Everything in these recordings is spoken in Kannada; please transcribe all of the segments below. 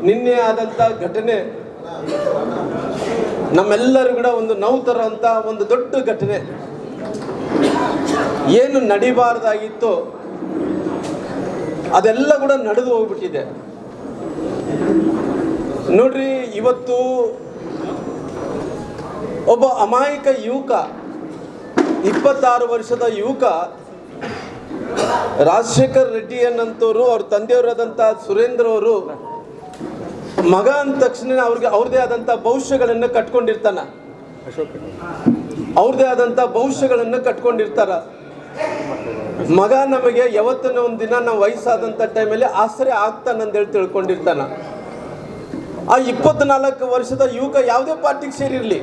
ನಿನ್ನೆ ಆದಂಥ ಘಟನೆ ನಮ್ಮೆಲ್ಲರೂ ಕೂಡ ಒಂದು ನೋವು ತರುವಂಥ ಒಂದು ದೊಡ್ಡ ಘಟನೆ. ಏನು ನಡಿಬಾರ್ದಾಗಿತ್ತು ಅದೆಲ್ಲ ಕೂಡ ನಡೆದು ಹೋಗ್ಬಿಟ್ಟಿದೆ. ನೋಡ್ರಿ, ಇವತ್ತು ಒಬ್ಬ ಅಮಾಯಕ ಯುವಕ, 26 ವರ್ಷದ ಯುವಕ ರಾಜಶೇಖರ್ ರೆಡ್ಡಿ ಅನ್ನಂತವರು, ಅವ್ರ ತಂದೆಯವರಾದಂಥ ಸುರೇಂದ್ರ ಅವರು ಮಗ ಅಂದ ತಕ್ಷಣ ಅವ್ರದೇ ಆದಂಥ ಭವಿಷ್ಯಗಳನ್ನು ಕಟ್ಕೊಂಡಿರ್ತಾನ, ಅವ್ರದೇ ಆದಂಥ ಭವಿಷ್ಯಗಳನ್ನು ಕಟ್ಕೊಂಡಿರ್ತಾರ. ಮಗ ನಮಗೆ ಯಾವತ್ತಿನ ಒಂದು ದಿನ ನಾವು ವಯಸ್ಸಾದಂಥ ಟೈಮಲ್ಲಿ ಆಶ್ರಯ ಆಗ್ತಾನಂದೇಳಿ ತಿಳ್ಕೊಂಡಿರ್ತಾನ. ಆ 24 ವರ್ಷದ ಯುವಕ ಯಾವುದೇ ಪಾರ್ಟಿಗೆ ಸೇರಿರಲಿ,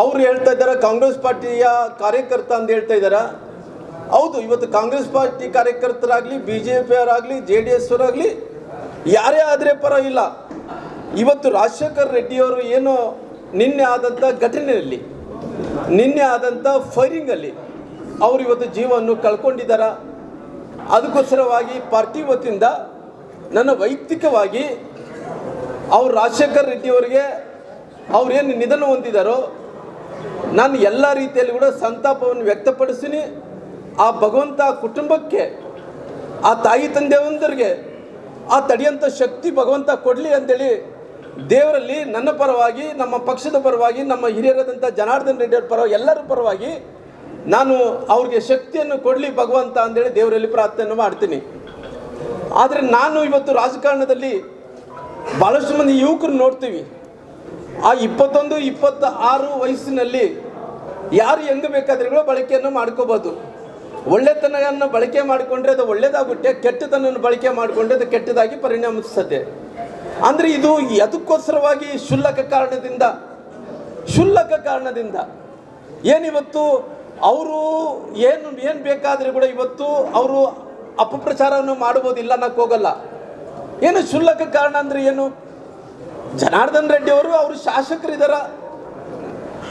ಅವ್ರು ಹೇಳ್ತಾ ಇದ್ದಾರೆ ಕಾಂಗ್ರೆಸ್ ಪಾರ್ಟಿಯ ಕಾರ್ಯಕರ್ತ ಅಂತ ಹೇಳ್ತಾ ಇದ್ದಾರೆ. ಹೌದು, ಇವತ್ತು ಕಾಂಗ್ರೆಸ್ ಪಾರ್ಟಿ ಕಾರ್ಯಕರ್ತರಾಗಲಿ, BJP ಅವರಾಗಲಿ, JDS ಅವರಾಗಲಿ, ಯಾರೇ ಆದರೆ ಪರವಾಗಿಲ್ಲ. ಇವತ್ತು ರಾಜಶೇಖರ್ ರೆಡ್ಡಿಯವರು ಏನು ನಿನ್ನೆ ಆದಂಥ ಘಟನೆಯಲ್ಲಿ, ನಿನ್ನೆ ಆದಂಥ ಫೈರಿಂಗಲ್ಲಿ ಅವರು ಇವತ್ತು ಜೀವವನ್ನು ಕಳ್ಕೊಂಡಿದ್ದಾರೆ. ಅದಕ್ಕೋಸ್ಕರವಾಗಿ ಪಾರ್ಟಿ ವತಿಯಿಂದ ನನ್ನ ವೈಯಕ್ತಿಕವಾಗಿ ಅವರು ರಾಜಶೇಖರ್ ರೆಡ್ಡಿಯವರಿಗೆ ಅವ್ರೇನು ನಿಧನ ಹೊಂದಿದಾರೋ ನಾನು ಎಲ್ಲ ರೀತಿಯಲ್ಲಿ ಕೂಡ ಸಂತಾಪವನ್ನು ವ್ಯಕ್ತಪಡಿಸ್ತೀನಿ. ಆ ಭಗವಂತ ಕುಟುಂಬಕ್ಕೆ, ಆ ತಾಯಿ ತಂದೆಯಂದರಿಗೆ ಆ ತಡೆಯಂಥ ಶಕ್ತಿ ಭಗವಂತ ಕೊಡಲಿ ಅಂತೇಳಿ ದೇವರಲ್ಲಿ ನನ್ನ ಪರವಾಗಿ, ನಮ್ಮ ಪಕ್ಷದ ಪರವಾಗಿ, ನಮ್ಮ ಹಿರಿಯರಾದಂಥ ಜನಾರ್ದನ್ ರೆಡ್ಡಿ ಅವ್ರ ಪರವಾಗಿ, ಎಲ್ಲರ ಪರವಾಗಿ ನಾನು ಅವ್ರಿಗೆ ಶಕ್ತಿಯನ್ನು ಕೊಡಲಿ ಭಗವಂತ ಅಂತೇಳಿ ದೇವರಲ್ಲಿ ಪ್ರಾರ್ಥನೆ ಮಾಡ್ತೀನಿ. ಆದರೆ ನಾನು ಇವತ್ತು ರಾಜಕಾರಣದಲ್ಲಿ ಭಾಳಷ್ಟು ಮಂದಿ ಯುವಕರು ನೋಡ್ತೀವಿ, ಆ 21, 26 ವಯಸ್ಸಿನಲ್ಲಿ ಯಾರು ಹೆಂಗೆ ಬೇಕಾದ್ರೂ ಬಳಕೆಯನ್ನು ಮಾಡ್ಕೋಬೋದು. ಒಳ್ಳೆತನವನ್ನು ಬಳಕೆ ಮಾಡಿಕೊಂಡ್ರೆ ಅದು ಒಳ್ಳೆಯದಾಗುತ್ತೆ, ಕೆಟ್ಟತನವನ್ನು ಬಳಕೆ ಮಾಡಿಕೊಂಡ್ರೆ ಅದು ಕೆಟ್ಟದಾಗಿ ಪರಿಣಮಿಸ್ತದೆ. ಅಂದರೆ ಇದು ಅದಕ್ಕೋಸ್ಕರವಾಗಿ ಕ್ಷುಲ್ಲಕ ಕಾರಣದಿಂದ ಏನಿವತ್ತು ಅವರು ಏನು ಬೇಕಾದರೂ ಕೂಡ ಇವತ್ತು ಅವರು ಅಪಪ್ರಚಾರವನ್ನು ಮಾಡ್ಬೋದಿಲ್ಲ, ಅನ್ನಕ್ಕೆ ಹೋಗಲ್ಲ. ಏನು ಕ್ಷುಲ್ಲಕ ಕಾರಣ ಅಂದರೆ ಏನು? ಜನಾರ್ದನ್ ರೆಡ್ಡಿ ಅವರು ಶಾಸಕರಿದ್ದಾರ,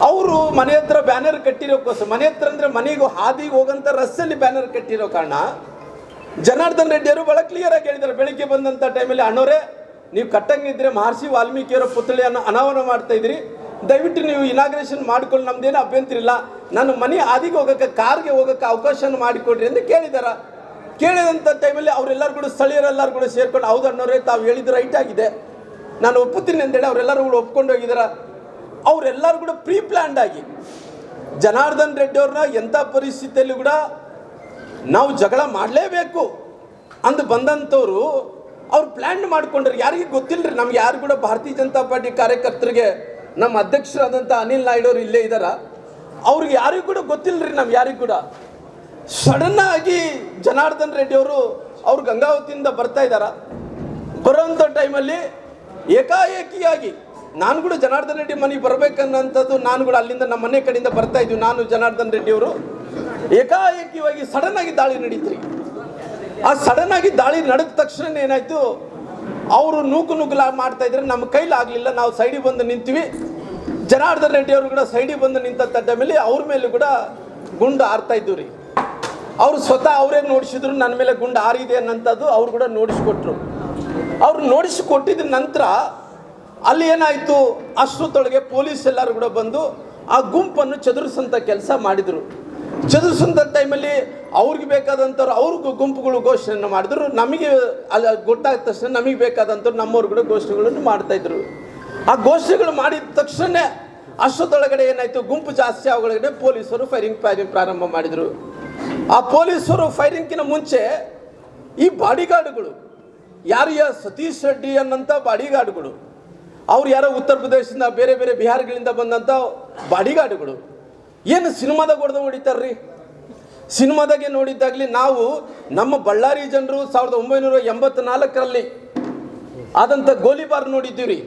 ಅವರು ಮನೆ ಹತ್ರ ಬ್ಯಾನರ್ ಕಟ್ಟಿರೋಕ್ಕೋಸ್ಕರ, ಮನೆ ಹತ್ರ ಅಂದರೆ ಮನೆಗೆ ಹಾದಿಗೆ ಹೋಗೋಂಥ ರಸ್ತೆಯಲ್ಲಿ ಬ್ಯಾನರ್ ಕಟ್ಟಿರೋ ಕಾರಣ ಜನಾರ್ದನ್ ರೆಡ್ಡಿ ಅವರು ಭಾಳ ಕ್ಲಿಯರಾಗಿ ಹೇಳಿದ್ದಾರೆ. ಬೆಳಿಗ್ಗೆ ಬಂದಂಥ ಟೈಮಲ್ಲಿ, ಅಣ್ಣವರೇ ನೀವು ಕಟ್ಟಂಗಿದ್ರೆ ಮಹರ್ಷಿ ವಾಲ್ಮೀಕಿಯವರ ಪುತ್ಥಳಿಯನ್ನು ಅನಾವರಣ ಮಾಡ್ತಾ ಇದ್ರಿ, ದಯವಿಟ್ಟು ನೀವು ಇನಾಗ್ರೇಷನ್ ಮಾಡ್ಕೊಂಡು ನಮ್ದೇನು ಅಭ್ಯಂತರ ಇಲ್ಲ, ನಾನು ಮನೆ ಹಾದಿಗೆ ಹೋಗೋಕ್ಕೆ, ಕಾರ್ಗೆ ಹೋಗೋಕ್ಕೆ ಅವಕಾಶನ ಮಾಡಿಕೊಡ್ರಿ ಅಂತ ಕೇಳಿದಾರ. ಕೇಳಿದಂಥ ಟೈಮಲ್ಲಿ ಅವರೆಲ್ಲರೂ ಕೂಡ ಸ್ಥಳೀಯರೆಲ್ಲರೂ ಕೂಡ ಸೇರ್ಕೊಂಡು, ಹೌದು ಅಣ್ಣವರೇ ತಾವು ಹೇಳಿದ್ದು ರೈಟ್ ಆಗಿದೆ, ನಾನು ಒಪ್ಪುತ್ತೀನಿ ಅಂತೇಳಿ ಅವರೆಲ್ಲರೂ ಕೂಡ ಒಪ್ಕೊಂಡು ಹೋಗಿದ್ದಾರೆ. ಅವರೆಲ್ಲರೂ ಕೂಡ ಪ್ರೀ ಪ್ಲ್ಯಾಂಡ್ ಆಗಿ ಜನಾರ್ದನ್ ರೆಡ್ಡಿ ಅವ್ರನ್ನ ಎಂಥ ಪರಿಸ್ಥಿತಿಯಲ್ಲಿ ಕೂಡ ನಾವು ಜಗಳ ಮಾಡಲೇಬೇಕು ಅಂದು ಬಂದಂಥವ್ರು ಅವ್ರು ಪ್ಲ್ಯಾನ್ ಮಾಡ್ಕೊಂಡ್ರೆ. ಯಾರಿಗೆ ಗೊತ್ತಿಲ್ಲರಿ, ನಮ್ಗೆ ಯಾರು ಕೂಡ ಭಾರತೀಯ ಜನತಾ ಪಾರ್ಟಿ ಕಾರ್ಯಕರ್ತರಿಗೆ ನಮ್ಮ ಅಧ್ಯಕ್ಷರಾದಂಥ ಅನಿಲ್ ನಾಯ್ಡು ಅವರು ಇಲ್ಲೇ ಇದ್ದಾರೆ, ಅವ್ರಿಗೆ ಯಾರಿಗೂ ಕೂಡ ಗೊತ್ತಿಲ್ಲರಿ, ನಮ್ಗೆ ಯಾರಿಗೂ ಕೂಡ. ಸಡನ್ನಾಗಿ ಜನಾರ್ದನ್ ರೆಡ್ಡಿ ಅವ್ರು ಗಂಗಾವತಿಯಿಂದ ಬರ್ತಾ ಇದ್ದಾರೆ. ಬರೋಂಥ ಟೈಮಲ್ಲಿ ಏಕಾಏಕಿಯಾಗಿ ನಾನು ಕೂಡ ಜನಾರ್ದನ್ ರೆಡ್ಡಿ ಮನೆಗೆ ಬರಬೇಕನ್ನೋಂಥದ್ದು, ನಾನು ಕೂಡ ಅಲ್ಲಿಂದ ನಮ್ಮ ಮನೆ ಕಡೆಯಿಂದ ಬರ್ತಾ ಇದ್ವಿ, ನಾನು ಜನಾರ್ದನ್ ರೆಡ್ಡಿ ಅವರು. ಏಕಾಏಕಿಯಾಗಿ ಸಡನ್ನಾಗಿ ದಾಳಿ ನಡೀತ್ರಿ. ಆ ಸಡನ್ನಾಗಿ ದಾಳಿ ನಡೆದ ತಕ್ಷಣ ಏನಾಯಿತು, ಅವರು ನೂಕುಲ ಮಾಡ್ತಾ ಇದ್ರೆ ನಮ್ಮ ಕೈಲಾಗಲಿಲ್ಲ, ನಾವು ಸೈಡಿಗೆ ಬಂದು ನಿಂತೀವಿ. ಜನಾರ್ದನ್ ರೆಡ್ಡಿ ಅವರು ಕೂಡ ಸೈಡಿಗೆ ಬಂದು ನಿಂತ ಟೈಮಲ್ಲಿ ಅವ್ರ ಮೇಲೆ ಕೂಡ ಗುಂಡು ಹಾರ್ತಾ ಇದ್ದು ರೀ. ಅವರು ಸ್ವತಃ ಅವರೇ ನೋಡಿಸಿದ್ರು, ನನ್ನ ಮೇಲೆ ಗುಂಡು ಹಾರಿದೆ ಅನ್ನೋಂಥದ್ದು ಅವ್ರು ಕೂಡ ನೋಡಿಸ್ಕೊಟ್ರು. ಅವ್ರು ನೋಡಿಸಿಕೊಟ್ಟಿದ ನಂತರ ಅಲ್ಲಿ ಏನಾಯಿತು, ಅಷ್ಟೊತ್ತೊಳಗೆ ಪೊಲೀಸ್ ಎಲ್ಲರೂ ಕೂಡ ಬಂದು ಆ ಗುಂಪನ್ನು ಚದುರಿಸೋಂಥ ಕೆಲಸ ಮಾಡಿದರು. ಚದುರಿಸೋಂಥ ಟೈಮಲ್ಲಿ ಅವ್ರಿಗೆ ಬೇಕಾದಂಥವ್ರು ಅವ್ರಿಗೂ ಗುಂಪುಗಳು ಘೋಷಣೆಯನ್ನು ಮಾಡಿದ್ರು. ನಮಗೆ ಅಲ್ಲಿ ಗೊತ್ತಾದ ತಕ್ಷಣ ನಮಗೆ ಬೇಕಾದಂಥವ್ರು ನಮ್ಮವ್ರು ಕೂಡ ಘೋಷಣೆಗಳನ್ನು ಮಾಡ್ತಾಯಿದ್ರು. ಆ ಘೋಷಣೆಗಳು ಮಾಡಿದ ತಕ್ಷಣ ಅಷ್ಟೊತ್ತೊಳಗಡೆ ಏನಾಯಿತು, ಗುಂಪು ಜಾಸ್ತಿ ಒಳಗಡೆ ಪೊಲೀಸರು ಫೈರಿಂಗ್ ಪ್ರಾರಂಭ ಮಾಡಿದರು. ಆ ಪೊಲೀಸರು ಫೈರಿಂಗ್ಕಿಂತ ಮುಂಚೆ ಈ ಬಾಡಿಗಾರ್ಡ್ಗಳು ಯಾರಿಯ ಸತೀಶ್ ರೆಡ್ಡಿ ಅನ್ನಂಥ ಬಾಡಿಗಾರ್ಡ್ಗಳು, ಅವ್ರು ಯಾರೋ ಉತ್ತರ ಪ್ರದೇಶದಿಂದ ಬೇರೆ ಬೇರೆ ಬಿಹಾರಗಳಿಂದ ಬಂದಂಥ ಬಾಡಿಗಾರ್ಡ್ಗಳು ಏನು ಸಿನಿಮಾದಾಗ ಹೊಡಿತಾರ್ರಿ. ಸಿನಿಮಾದಾಗೆ ನೋಡಿದ್ದಾಗಲಿ ನಾವು ನಮ್ಮ ಬಳ್ಳಾರಿ ಜನರು 1984ರಲ್ಲಿ ಆದಂಥ ಗೋಲಿಬಾರ್ ನೋಡಿದ್ದೀವಿ ರೀ.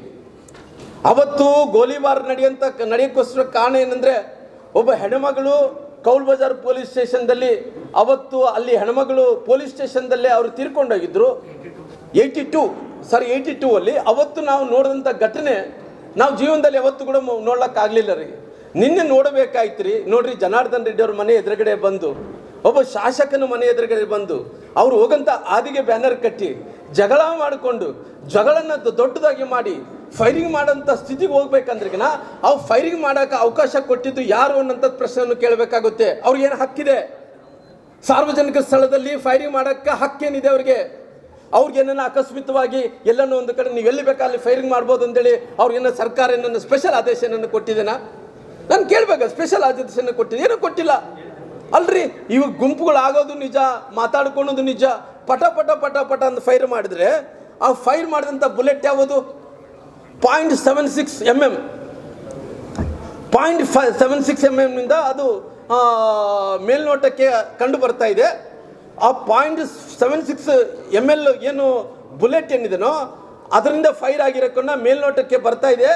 ಅವತ್ತು ಗೋಲಿಬಾರ್ ನಡೆಯೋಕ್ಕೋಸ್ಕರ ಕಾರಣ ಏನಂದರೆ, ಒಬ್ಬ ಹೆಣ್ಮಗಳು ಕೌಲ್ ಬಜಾರ್ ಪೊಲೀಸ್ ಸ್ಟೇಷನ್ದಲ್ಲಿ, ಅವತ್ತು ಅಲ್ಲಿ ಹೆಣ್ಮಗಳು ಪೊಲೀಸ್ ಸ್ಟೇಷನ್ದಲ್ಲೇ ಅವರು ತೀರ್ಕೊಂಡೋಗಿದ್ರು 82 ಅವತ್ತು ನಾವು ನೋಡಿದಂಥ ಘಟನೆ ನಾವು ಜೀವನದಲ್ಲಿ ಯಾವತ್ತೂ ಕೂಡ ನೋಡ್ಲಿಕ್ಕಾಗಲಿಲ್ಲ ರೀ. ನಿನ್ನೆ ನೋಡಬೇಕಾಯ್ತು ರೀ. ನೋಡ್ರಿ, ಜನಾರ್ದನ್ ರೆಡ್ಡಿ ಅವ್ರ ಮನೆ ಎದುರುಗಡೆ ಬಂದು ಒಬ್ಬ ಶಾಸಕನ ಮನೆ ಎದುರುಗಡೆ ಬಂದು ಅವ್ರು ಹೋಗಂತ ಹಾದಿಗೆ ಬ್ಯಾನರ್ ಕಟ್ಟಿ ಜಗಳ ಮಾಡಿಕೊಂಡು ಜಗಳನ್ನ ದೊಡ್ಡದಾಗಿ ಮಾಡಿ ಫೈರಿಂಗ್ ಮಾಡೋಂಥ ಸ್ಥಿತಿಗೆ ಹೋಗ್ಬೇಕಂದ್ರಿಗಿನ ಅವು ಫೈರಿಂಗ್ ಮಾಡೋಕೆ ಅವಕಾಶ ಕೊಟ್ಟಿದ್ದು ಯಾರು ಅನ್ನೋಂಥ ಪ್ರಶ್ನೆಯನ್ನು ಕೇಳಬೇಕಾಗುತ್ತೆ. ಅವ್ರಿಗೇನು ಹಕ್ಕಿದೆ? ಸಾರ್ವಜನಿಕ ಸ್ಥಳದಲ್ಲಿ ಫೈರಿಂಗ್ ಮಾಡೋಕ್ಕೆ ಹಕ್ಕೇನಿದೆ ಅವ್ರಿಗೆ? ಅವ್ರಿಗೇನ ಅಕಸ್ಮಿತವಾಗಿ ಎಲ್ಲನೂ ಒಂದು ಕಡೆ ನೀವು ಎಲ್ಲಿ ಬೇಕಾ ಅಲ್ಲಿ ಫೈರಿಂಗ್ ಮಾಡ್ಬೋದು ಅಂತೇಳಿ ಅವ್ರಿಗೇನ ಸರ್ಕಾರ ಏನನ್ನ ಸ್ಪೆಷಲ್ ಆದೇಶನನ್ನು ಕೊಟ್ಟಿದ್ದೇನಾ? ನಾನು ಕೇಳಬೇಕು, ಸ್ಪೆಷಲ್ ಆದೇಶನ ಕೊಟ್ಟಿದೆ? ಏನೂ ಕೊಟ್ಟಿಲ್ಲ ಅಲ್ರಿ. ಇವಾಗ ಗುಂಪುಗಳು ಆಗೋದು ನಿಜ, ಮಾತಾಡ್ಕೊಳ್ಳೋದು ನಿಜ. ಪಟ ಪಟ ಪಟ ಪಟ ಅಂತ ಫೈರ್ ಮಾಡಿದ್ರೆ ಆ ಫೈರ್ ಮಾಡಿದಂಥ ಬುಲೆಟ್ ಯಾವುದು? 0.76 mm 0.76 mm ನಿಂದ ಅದು ಮೇಲ್ನೋಟಕ್ಕೆ ಕಂಡು ಬರ್ತಾ ಇದೆ. ಆ 0.76 ml ಏನು ಬುಲೆಟ್ ಏನಿದೆನೋ ಅದರಿಂದ ಫೈರ್ ಆಗಿರೋಕನ್ನ ಮೇಲ್ನೋಟಕ್ಕೆ ಬರ್ತಾ ಇದೆ.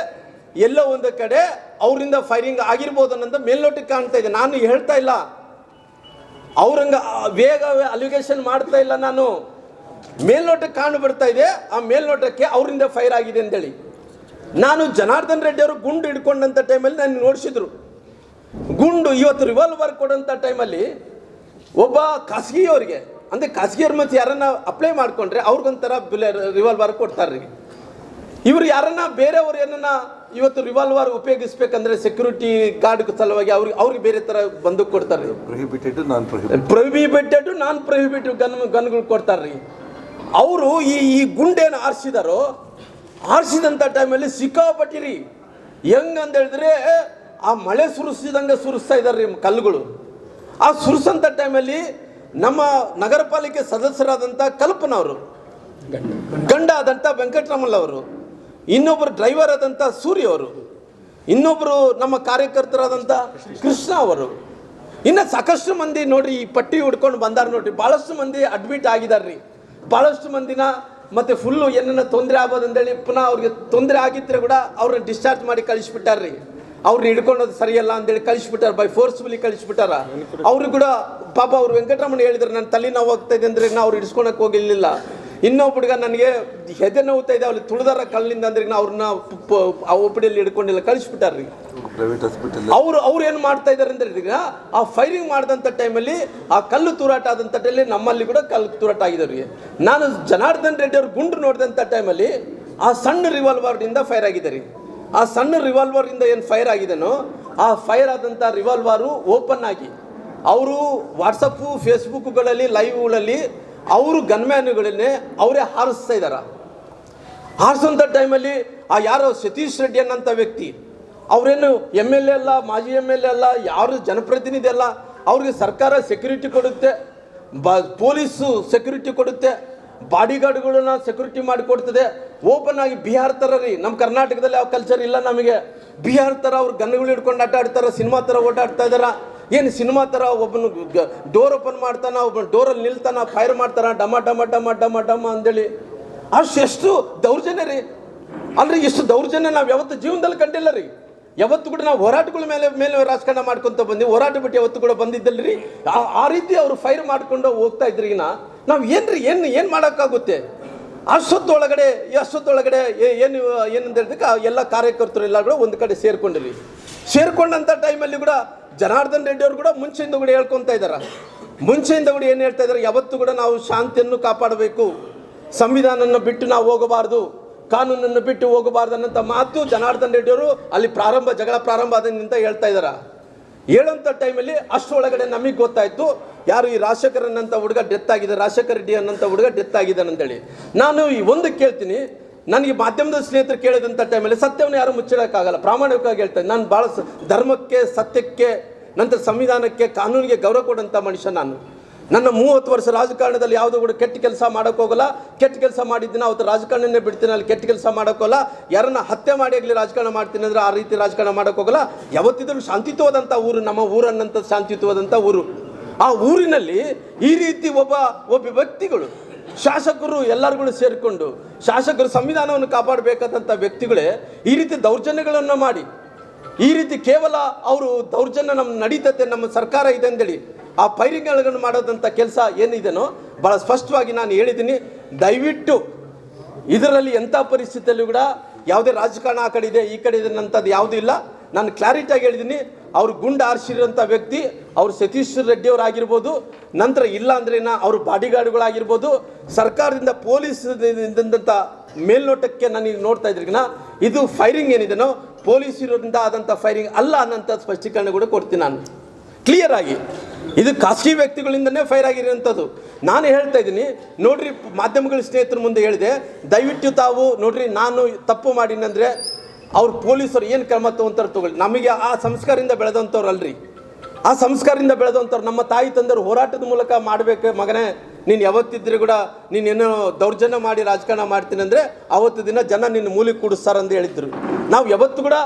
ಎಲ್ಲೋ ಒಂದು ಕಡೆ ಅವರಿಂದ ಫೈರಿಂಗ್ ಆಗಿರ್ಬೋದು ಅನ್ನೋದು ಮೇಲ್ನೋಟಕ್ಕೆ ಕಾಣ್ತಾ ಇದೆ. ನಾನು ಹೇಳ್ತಾ ಇಲ್ಲ ಅವ್ರಂಗ ವೇಗ ಅಲಿಗೇಷನ್ ಮಾಡ್ತಾ ಇಲ್ಲ, ನಾನು ಮೇಲ್ನೋಟಕ್ಕೆ ಕಾಣು ಬರ್ತಾ ಇದೆ. ಆ ಮೇಲ್ನೋಟಕ್ಕೆ ಅವರಿಂದ ಫೈರ್ ಆಗಿದೆ ಅಂತೇಳಿ ನಾನು ಜನಾರ್ದನ್ ರೆಡ್ಡಿ ಅವರು ಗುಂಡು ಹಿಡ್ಕೊಂಡಂಥ ಟೈಮಲ್ಲಿ ನಾನು ನೋಡಿಸಿದ್ರು. ಗುಂಡು ಇವತ್ತು ರಿವಾಲ್ವರ್ ಕೊಡೋಂಥ ಟೈಮಲ್ಲಿ ಒಬ್ಬ ಖಾಸಗಿಯವರಿಗೆ ಅಂದರೆ ಖಾಸಗಿಯವ್ರ ಮತ್ತೆ ಯಾರನ್ನ ಅಪ್ಲೈ ಮಾಡ್ಕೊಂಡ್ರೆ ಅವ್ರಿಗೊಂಥರ ರಿವಾಲ್ವರ್ ಕೊಡ್ತಾರ್ರಿ. ಇವರು ಯಾರನ್ನ ಬೇರೆಯವ್ರು ಏನನ್ನ ಇವತ್ತು ರಿವಾಲ್ವರ್ ಉಪಯೋಗಿಸ್ಬೇಕಂದ್ರೆ ಸೆಕ್ಯೂರಿಟಿ ಗಾರ್ಡ್ ಸಲುವಾಗಿ ಅವ್ರಿಗೆ ಬೇರೆ ಥರ ಬಂದೂಕ್ ಕೊಡ್ತಾರೆ. ಪ್ರೊಹಿಬಿಟೆಡ್ ನಾನ್ ಪ್ರೊಹಿಬಿಟೆಡ್ ಗನ್ಗಳು ಕೊಡ್ತಾರ್ರಿ. ಅವರು ಈ ಗುಂಡೇನು ಆರಿಸಿದಂಥ ಟೈಮಲ್ಲಿ ಸಿಕ್ಕಾಪಟ್ಟಿರಿ. ಹೆಂಗಂತ ಹೇಳಿದ್ರೆ ಆ ಮಳೆ ಸುರಿಸಿದಂಗೆ ಸುರಿಸ್ತಾ ಇದ್ದಾರೆ ರೀ ಕಲ್ಲುಗಳು. ಆ ಸುರಿಸಂಥ ಟೈಮಲ್ಲಿ ನಮ್ಮ ನಗರ ಪಾಲಿಕೆ ಸದಸ್ಯರಾದಂಥ ಕಲ್ಪನವರು, ಗಂಡ ಆದಂಥ ವೆಂಕಟರಮಣ ಅವರು, ಇನ್ನೊಬ್ಬರು ಡ್ರೈವರ್ ಆದಂಥ ಸೂರ್ಯ ಅವರು, ಇನ್ನೊಬ್ಬರು ನಮ್ಮ ಕಾರ್ಯಕರ್ತರಾದಂಥ ಕೃಷ್ಣ ಅವರು, ಇನ್ನು ಸಾಕಷ್ಟು ಮಂದಿ ನೋಡ್ರಿ ಈ ಪಟ್ಟಿ ಹುಡ್ಕೊಂಡು ಬಂದಾರ ನೋಡ್ರಿ. ಭಾಳಷ್ಟು ಮಂದಿ ಅಡ್ಮಿಟ್ ಆಗಿದಾರ್ರಿ. ಭಾಳಷ್ಟು ಮಂದಿನ ಮತ್ತೆ ಫುಲ್ಲು ಏನನ್ನ ತೊಂದರೆ ಆಗ್ಬೋದು ಅಂತೇಳಿ ಪುನಃ ಅವ್ರಿಗೆ ತೊಂದರೆ ಆಗಿದ್ರೆ ಕೂಡ ಅವ್ರನ್ನ ಡಿಸ್ಚಾರ್ಜ್ ಮಾಡಿ ಕಳಿಸ್ಬಿಟ್ಟಾರ್ರಿ. ಅವ್ರನ್ನ ಹಿಡ್ಕೊಂಡೋದು ಸರಿಯಲ್ಲ ಅಂತೇಳಿ ಕಳಿಸ್ಬಿಟ್ಟಾರ, ಬೈ ಫೋರ್ಸ್ಫುಲಿ ಕಳಿಸ್ಬಿಟ್ಟಾರ. ಅವ್ರಿಗೆ ಕೂಡ ಪಾಪ ಅವ್ರು ವೆಂಕಟರಮಣ ಹೇಳಿದ್ರು ನನ್ನ ತಲೆ ನೋವು ಆಗ್ತಾ ಇದೆ ಅಂದ್ರೆ ಅವ್ರು ಹಿಡ್ಸ್ಕೊಳಕ್ಕೆ ಹೋಗಿರ್ಲಿಲ್ಲ. ಇನ್ನೊಬ್ಬ ಹುಡುಗ ನನಗೆ ಹೆದೆ ನೋವ್ತಾ ಇದೆ ಅವ್ರಿಗೆ ತುಳಿದಾರ ಕಲ್ಲಿಂದ ಅಂದ್ರೆ ಅವ್ರನ್ನ ಒಬ್ಬಡಿಯಲ್ಲಿ ಹಿಡ್ಕೊಂಡಿಲ್ಲ, ಕಳಿಸ್ಬಿಟ್ಟಾರ್ರಿ. ಅವ್ರು ಏನು ಮಾಡ್ತಾ ಇದ್ದಾರೆ ಅಂದ್ರೆ ಈಗ ಆ ಫೈರಿಂಗ್ ಮಾಡಿದಂಥ ಟೈಮಲ್ಲಿ ಆ ಕಲ್ಲು ತೂರಾಟ ಆದಂಥ ಟೈಮಲ್ಲಿ ನಮ್ಮಲ್ಲಿ ಕೂಡ ಕಲ್ಲು ತೂರಾಟ ಆಗಿದವ್ರಿಗೆ. ನಾನು ಜನಾರ್ದನ್ ರೆಡ್ಡಿ ಅವ್ರ ಗುಂಡು ನೋಡಿದಂಥ ಟೈಮಲ್ಲಿ ಆ ಸಣ್ಣ ರಿವಾಲ್ವರ್ನಿಂದ ಫೈರ್ ಆಗಿದೆ ರೀ. ಆ ಸಣ್ಣ ರಿವಾಲ್ವರಿಂದ ಏನು ಫೈರ್ ಆಗಿದೆನೋ ಆ ಫೈರ್ ಆದಂಥ ರಿವಾಲ್ವರು ಓಪನ್ ಆಗಿ ಅವರು ವಾಟ್ಸಪ್ಪು ಫೇಸ್ಬುಕ್ಗಳಲ್ಲಿ ಲೈವ್ಗಳಲ್ಲಿ ಅವರು ಗನ್ಮ್ಯಾನ್ಗಳನ್ನೇ ಅವರೇ ಹಾರಿಸ್ತಾ ಇದ್ದಾರೆ. ಹಾರಿಸೋಂಥ ಟೈಮಲ್ಲಿ ಆ ಯಾರೋ ಸತೀಶ್ ರೆಡ್ಡಿ ಅನ್ನೋಂಥ ವ್ಯಕ್ತಿ ಅವರೇನು MLA ಅಲ್ಲ, ಮಾಜಿ MLA ಅಲ್ಲ, ಯಾರು ಜನಪ್ರತಿನಿಧಿ ಅಲ್ಲ. ಅವ್ರಿಗೆ ಸರ್ಕಾರ ಸೆಕ್ಯೂರಿಟಿ ಕೊಡುತ್ತೆ, ಪೊಲೀಸು ಸೆಕ್ಯೂರಿಟಿ ಕೊಡುತ್ತೆ, ಬಾಡಿಗಾರ್ಡ್ಗಳನ್ನ ಸೆಕ್ಯೂರಿಟಿ ಮಾಡಿಕೊಡ್ತದೆ. ಓಪನ್ ಆಗಿ ಬಿಹಾರ್ ಥರ ರೀ, ನಮ್ಮ ಕರ್ನಾಟಕದಲ್ಲಿ ಯಾವ ಕಲ್ಚರ್ ಇಲ್ಲ ನಮಗೆ. ಬಿಹಾರ್ ಥರ ಅವ್ರು ಗನ್ಗಳು ಹಿಡ್ಕೊಂಡು ಆಟ ಆಡ್ತಾರೆ, ಸಿನಿಮಾ ಥರ ಓಡಾಡ್ತಾ ಇದಾರ. ಏನು ಸಿನಿಮಾ ಥರ ಒಬ್ಬನು ಡೋರ್ ಓಪನ್ ಮಾಡ್ತಾನ, ಒಬ್ಬನು ಡೋರಲ್ಲಿ ನಿಲ್ತಾನ, ಫೈರ್ ಮಾಡ್ತಾನ, ಡಮ ಡಮ ಡಮ ಡಮ ಡಮ ಅಂದೇಳಿ. ಎಷ್ಟು ದೌರ್ಜನ್ಯ ರೀ ಅಲ್ರಿ. ಎಷ್ಟು ದೌರ್ಜನ್ಯ ನಾವು ಯಾವತ್ತು ಜೀವನದಲ್ಲಿ ಕಂಡಿಲ್ಲ ರೀ. ಯಾವತ್ತು ಕೂಡ ನಾವು ಹೋರಾಟಗಳ ಮೇಲೆ ರಾಜಕಾರಣ ಮಾಡ್ಕೊತ ಬಂದು ಹೋರಾಟ ಬಿಟ್ಟು ಯಾವತ್ತು ಕೂಡ ಬಂದಿದ್ದಲ್ರಿ. ಆ ರೀತಿ ಅವರು ಫೈರ್ ಮಾಡ್ಕೊಂಡು ಹೋಗ್ತಾ ಇದ್ರಿಗಿನ ನಾವು ಏನು ಮಾಡೋಕ್ಕಾಗುತ್ತೆ? ಅಷ್ಟೊತ್ತೊಳಗಡೆ ಏನಂತ ಹೇಳಿದಕ್ಕೆ ಎಲ್ಲ ಕಾರ್ಯಕರ್ತರು ಎಲ್ಲ ಕೂಡ ಒಂದು ಕಡೆ ಸೇರ್ಕೊಂಡಂಥ ಟೈಮಲ್ಲಿ ಕೂಡ ಜನಾರ್ದನ್ ರೆಡ್ಡಿ ಅವರು ಕೂಡ ಮುಂಚೆಯಿಂದ ಕೂಡ ಹೇಳ್ಕೊತಾ ಇದ್ದಾರೆ. ಮುಂಚೆಯಿಂದ ಕೂಡ ಏನು ಹೇಳ್ತಾ ಇದ್ದಾರೆ, ಯಾವತ್ತೂ ಕೂಡ ನಾವು ಶಾಂತಿಯನ್ನು ಕಾಪಾಡಬೇಕು, ಸಂವಿಧಾನವನ್ನು ಬಿಟ್ಟು ನಾವು ಹೋಗಬಾರ್ದು, ಕಾನೂನನ್ನು ಬಿಟ್ಟು ಹೋಗಬಾರ್ದು ಅನ್ನೋಂಥ ಮಾತು ಜನಾರ್ದನ್ ರೆಡ್ಡಿ ಅವರು ಅಲ್ಲಿ ಜಗಳ ಪ್ರಾರಂಭ ಆದಂತ ಹೇಳ್ತಾ ಇದ್ದಾರೆ. ಹೇಳೋಂಥ ಟೈಮಲ್ಲಿ ಅಷ್ಟೊಳಗಡೆ ನಮಗೆ ಗೊತ್ತಾಯಿತು ಯಾರು ಈ ರಾಜಶೇಖರ್ ಅನ್ನೋಂಥ ಹುಡುಗ ಡೆತ್ ಆಗಿದೆ, ರಾಜಶೇಖರ್ ರೆಡ್ಡಿ ಅನ್ನೋಂಥ ಹುಡುಗ ಡೆತ್ ಆಗಿದ್ದಾನೆ ಅಂತೇಳಿ. ನಾನು ಈ ಒಂದು ಕೇಳ್ತೀನಿ, ನನಗೆ ಮಾಧ್ಯಮದ ಸ್ನೇಹಿತರು ಕೇಳಿದಂಥ ಟೈಮಲ್ಲಿ ಸತ್ಯವನ್ನು ಯಾರು ಮುಚ್ಚಿಡೋಕ್ಕಾಗಲ್ಲ, ಪ್ರಾಮಾಣಿಕವಾಗಿ ಹೇಳ್ತೇನೆ. ನಾನು ಭಾಳ ಧರ್ಮಕ್ಕೆ, ಸತ್ಯಕ್ಕೆ, ನಂತರ ಸಂವಿಧಾನಕ್ಕೆ, ಕಾನೂನಿಗೆ ಗೌರವ ಕೊಡೋಂಥ ಮನುಷ್ಯ ನಾನು. ನನ್ನ 30 ವರ್ಷ ರಾಜಕಾರಣದಲ್ಲಿ ಯಾವುದೂ ಕೂಡ ಕೆಟ್ಟ ಕೆಲಸ ಮಾಡೋಕ್ಕೋಗಲ್ಲ. ಕೆಟ್ಟ ಕೆಲಸ ಮಾಡಿದ್ದೀನಿ ಅವತ್ತು ರಾಜಕಾರಣನೇ ಬಿಡ್ತೀನಿ, ಅಲ್ಲಿ ಕೆಟ್ಟ ಕೆಲಸ ಮಾಡೋಕ್ಕೋಗಲ್ಲ. ಯಾರನ್ನ ಹತ್ಯೆ ಮಾಡಿ ಆಗಲಿ ರಾಜಕಾರಣ ಮಾಡ್ತೀನಿ ಅಂದರೆ ಆ ರೀತಿ ರಾಜಕಾರಣ ಮಾಡೋಕ್ಕೋಗಲ್ಲ. ಯಾವತ್ತಿದ್ರೂ ಶಾಂತಿಯುತವಾದಂಥ ಊರು ನಮ್ಮ ಊರು ಅನ್ನೋಂಥ ಶಾಂತಿಯುತವಾದಂಥ ಊರು. ಆ ಊರಿನಲ್ಲಿ ಈ ರೀತಿ ಒಬ್ಬ ವ್ಯಕ್ತಿಗಳು, ಶಾಸಕರು ಎಲ್ಲರಿಗೂ ಸೇರಿಕೊಂಡು ಶಾಸಕರು ಸಂವಿಧಾನವನ್ನು ಕಾಪಾಡಬೇಕಾದಂಥ ವ್ಯಕ್ತಿಗಳೇ ಈ ರೀತಿ ದೌರ್ಜನ್ಯಗಳನ್ನು ಮಾಡಿ, ಈ ರೀತಿ ಕೇವಲ ಅವರು ದೌರ್ಜನ್ಯ ನಮ್ಮ ನಡೀತತೆ, ನಮ್ಮ ಸರ್ಕಾರ ಇದೆ ಅಂತೇಳಿ ಆ ಫೈರಿಂಗ್ಗಳನ್ನು ಮಾಡೋದಂಥ ಕೆಲಸ ಏನಿದೆನೋ ಭಾಳ ಸ್ಪಷ್ಟವಾಗಿ ನಾನು ಹೇಳಿದ್ದೀನಿ. ದಯವಿಟ್ಟು ಇದರಲ್ಲಿ ಎಂಥ ಪರಿಸ್ಥಿತಿಯಲ್ಲೂ ಕೂಡ ಯಾವುದೇ ರಾಜಕಾರಣ ಆ ಕಡೆ ಇದೆ ಈ ಕಡೆ ಇದೆ ಅನ್ನೋಂಥದ್ದು ಯಾವುದೂ ಇಲ್ಲ. ನಾನು ಕ್ಲಾರಿಟಿಯಾಗಿ ಹೇಳಿದ್ದೀನಿ. ಅವ್ರು ಗುಂಡು ಆರಿಸಿರೋಂಥ ವ್ಯಕ್ತಿ ಅವ್ರು ಸತೀಶ್ ರೆಡ್ಡಿ ಅವರಾಗಿರ್ಬೋದು, ನಂತರ ಇಲ್ಲ ಅಂದ್ರೆ ಅವ್ರ ಬಾಡಿಗಾರ್ಡ್ಗಳಾಗಿರ್ಬೋದು, ಸರ್ಕಾರದಿಂದ ಪೊಲೀಸ್ ಮೇಲ್ನೋಟಕ್ಕೆ ನನಗೆ ನೋಡ್ತಾ ಇದ್ರಿಗಿನ ಇದು ಫೈರಿಂಗ್ ಏನಿದೆನೋ ಪೊಲೀಸ್ ಇರೋದ್ರಿಂದ ಆದಂಥ ಫೈರಿಂಗ್ ಅಲ್ಲ ಅನ್ನೋಂಥ ಸ್ಪಷ್ಟೀಕರಣ ಕೂಡ ಕೊಡ್ತೀನಿ ನಾನು ಕ್ಲಿಯರ್ ಆಗಿ. ಇದು ಖಾಸಗಿ ವ್ಯಕ್ತಿಗಳಿಂದನೇ ಫೈರ್ ಆಗಿರೋಂಥದ್ದು. ನಾನು ಹೇಳ್ತಾ ಇದ್ದೀನಿ ನೋಡ್ರಿ, ಮಾಧ್ಯಮಗಳ ಸ್ನೇಹಿತರ ಮುಂದೆ ಹೇಳಿದೆ, ದಯವಿಟ್ಟು ತಾವು ನೋಡ್ರಿ, ನಾನು ತಪ್ಪು ಮಾಡಿನಂದರೆ ಅವ್ರು ಪೊಲೀಸರು ಏನು ಕ್ರಮ ತಗೊಂತಾರೆ ತಗೊಳ್ಳಿ. ನಮಗೆ ಆ ಸಂಸ್ಕಾರದಿಂದ ಬೆಳೆದಂಥವ್ರು ಅಲ್ರಿ, ಆ ಸಂಸ್ಕಾರದಿಂದ ಬೆಳೆದಂಥವ್ರು ನಮ್ಮ ತಾಯಿ ತಂದವರು ಹೋರಾಟದ ಮೂಲಕ ಮಾಡಬೇಕು. ಮಗನೇ, ನೀನು ಯಾವತ್ತಿದ್ರೂ ಕೂಡ ನೀನೇನೋ ದೌರ್ಜನ್ಯ ಮಾಡಿ ರಾಜಕಾರಣ ಮಾಡ್ತೀನಿ ಅಂದರೆ ಆವತ್ತು ದಿನ ಜನ ನಿನ್ನ ಮೂಲಿಗೆ ಕೂಡಿಸ್ತಾರಂತ ಹೇಳಿದ್ರು. ನಾವು ಯಾವತ್ತು ಕೂಡ